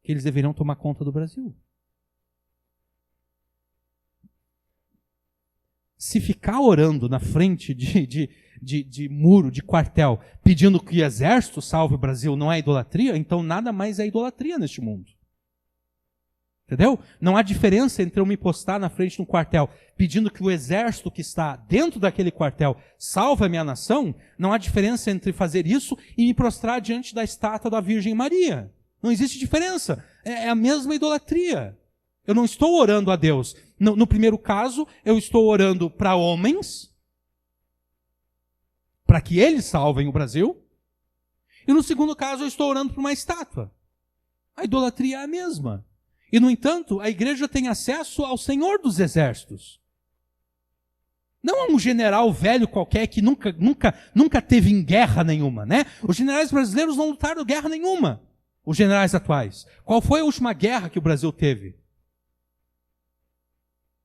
que eles deveriam tomar conta do Brasil. Se ficar orando na frente de muro, de quartel, pedindo que o exército salve o Brasil não é idolatria, então nada mais é idolatria neste mundo. Entendeu? Não há diferença entre eu me postar na frente de um quartel pedindo que o exército que está dentro daquele quartel salve a minha nação. Não há diferença entre fazer isso e me prostrar diante da estátua da Virgem Maria. Não existe diferença. É a mesma idolatria. Eu não estou orando a Deus. No primeiro caso, eu estou orando para homens, para que eles salvem o Brasil. E no segundo caso, eu estou orando para uma estátua. A idolatria é a mesma. E, no entanto, a igreja tem acesso ao Senhor dos Exércitos. Não a um general velho qualquer que nunca teve em guerra nenhuma, né? Os generais brasileiros não lutaram guerra nenhuma. Os generais atuais. Qual foi a última guerra que o Brasil teve?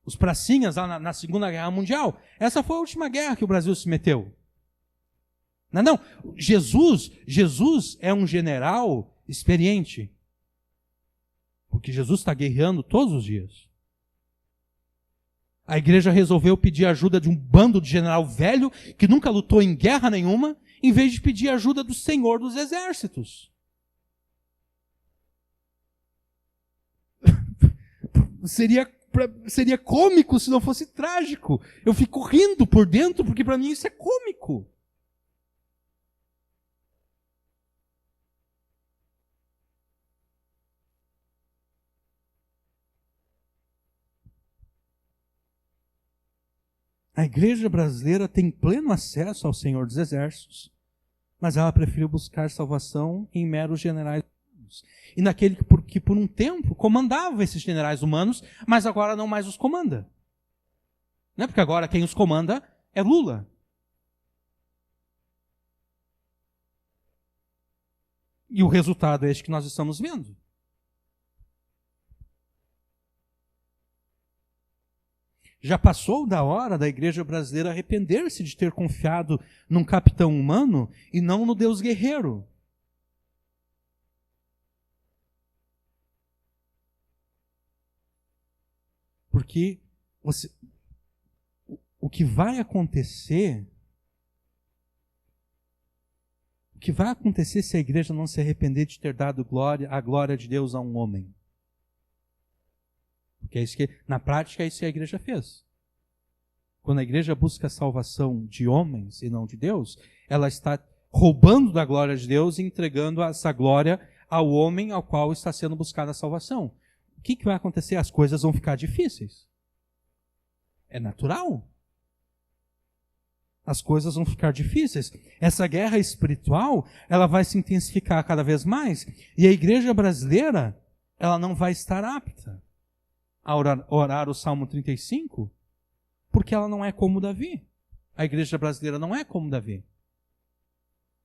Os pracinhas lá na Segunda Guerra Mundial. Essa foi a última guerra que o Brasil se meteu. Não. Jesus é um general experiente. Porque Jesus está guerreando todos os dias. A igreja resolveu pedir ajuda de um bando de general velho que nunca lutou em guerra nenhuma, em vez de pedir ajuda do Senhor dos Exércitos. Seria cômico se não fosse trágico. Eu fico rindo por dentro porque para mim isso é cômico. A igreja brasileira tem pleno acesso ao Senhor dos Exércitos, mas ela preferiu buscar salvação em meros generais humanos. E naquele que por um tempo comandava esses generais humanos, mas agora não mais os comanda. Né? Porque agora quem os comanda é Lula. E o resultado é este que nós estamos vendo. Já passou da hora da igreja brasileira arrepender-se de ter confiado num capitão humano e não no Deus guerreiro. Porque o que vai acontecer se a igreja não se arrepender de ter dado a glória de Deus a um homem? Porque é isso que, na prática, é isso que a igreja fez. Quando a igreja busca a salvação de homens e não de Deus, ela está roubando da glória de Deus e entregando essa glória ao homem ao qual está sendo buscada a salvação. O que vai acontecer? As coisas vão ficar difíceis. É natural. As coisas vão ficar difíceis. Essa guerra espiritual, ela vai se intensificar cada vez mais. E a igreja brasileira, ela não vai estar apta a orar o Salmo 35, porque ela não é como Davi. A igreja brasileira não é como Davi.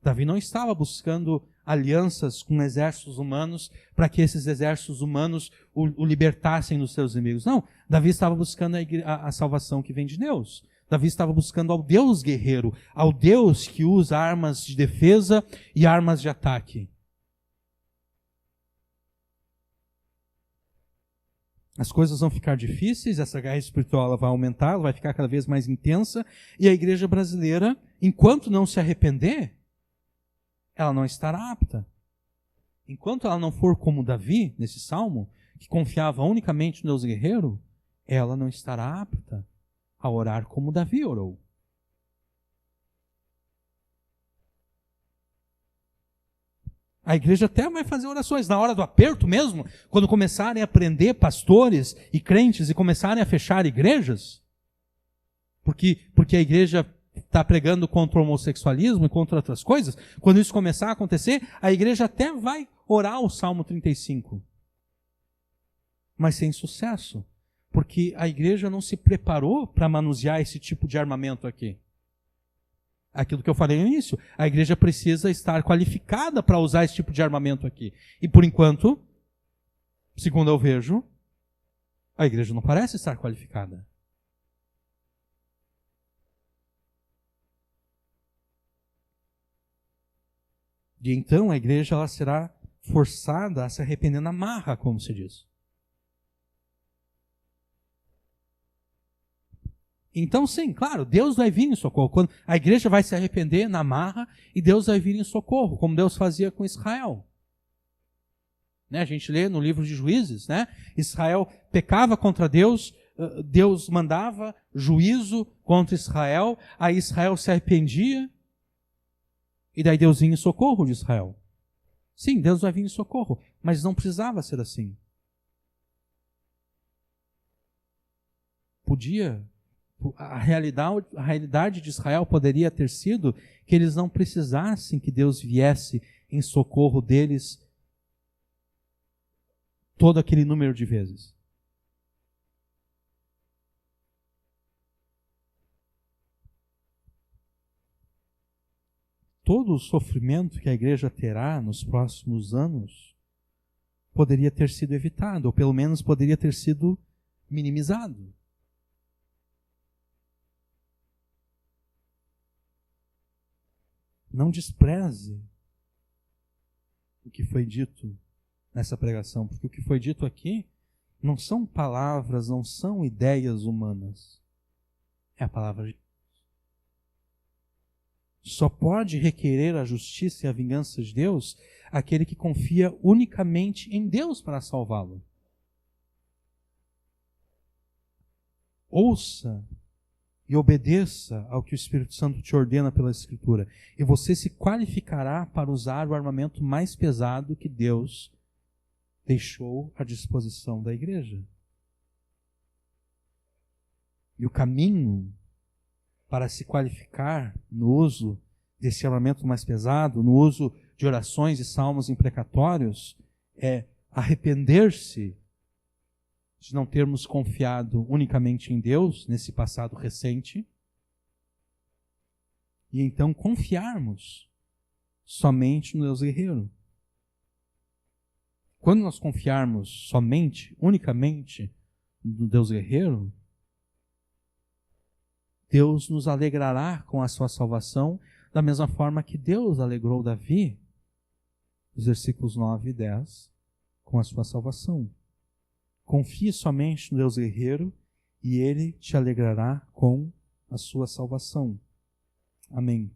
Davi não estava buscando alianças com exércitos humanos para que esses exércitos humanos o libertassem dos seus inimigos. Não, Davi estava buscando a salvação que vem de Deus. Davi estava buscando ao Deus guerreiro, ao Deus que usa armas de defesa e armas de ataque. As coisas vão ficar difíceis, essa guerra espiritual ela vai aumentar, ela vai ficar cada vez mais intensa, e a igreja brasileira, enquanto não se arrepender, ela não estará apta. Enquanto ela não for como Davi, nesse salmo, que confiava unicamente no Deus guerreiro, ela não estará apta a orar como Davi orou. A igreja até vai fazer orações na hora do aperto mesmo, quando começarem a prender pastores e crentes e começarem a fechar igrejas, porque a igreja está pregando contra o homossexualismo e contra outras coisas. Quando isso começar a acontecer, a igreja até vai orar o Salmo 35, mas sem sucesso, porque a igreja não se preparou para manusear esse tipo de armamento aqui. Aquilo que eu falei no início, a igreja precisa estar qualificada para usar esse tipo de armamento aqui. E por enquanto, segundo eu vejo, a igreja não parece estar qualificada. E então a igreja ela será forçada a se arrepender na marra, como se diz. Então, sim, claro, Deus vai vir em socorro. Quando a igreja vai se arrepender na marra e Deus vai vir em socorro, como Deus fazia com Israel. Né? A gente lê no livro de Juízes, né? Israel pecava contra Deus, Deus mandava juízo contra Israel, aí Israel se arrependia, e daí Deus vinha em socorro de Israel. Sim, Deus vai vir em socorro, mas não precisava ser assim. A realidade de Israel poderia ter sido que eles não precisassem que Deus viesse em socorro deles todo aquele número de vezes. Todo o sofrimento que a igreja terá nos próximos anos poderia ter sido evitado, ou pelo menos poderia ter sido minimizado. Não despreze o que foi dito nessa pregação, porque o que foi dito aqui não são palavras, não são ideias humanas. É a palavra de Deus. Só pode requerer a justiça e a vingança de Deus aquele que confia unicamente em Deus para salvá-lo. Ouça e obedeça ao que o Espírito Santo te ordena pela Escritura, e você se qualificará para usar o armamento mais pesado que Deus deixou à disposição da igreja. E o caminho para se qualificar no uso desse armamento mais pesado, no uso de orações e salmos imprecatórios, é arrepender-se de não termos confiado unicamente em Deus nesse passado recente, e então confiarmos somente no Deus guerreiro. Quando nós confiarmos somente, unicamente no Deus guerreiro, Deus nos alegrará com a sua salvação, da mesma forma que Deus alegrou Davi, os versículos 9 e 10, com a sua salvação. Confie somente no Deus guerreiro e Ele te alegrará com a sua salvação. Amém.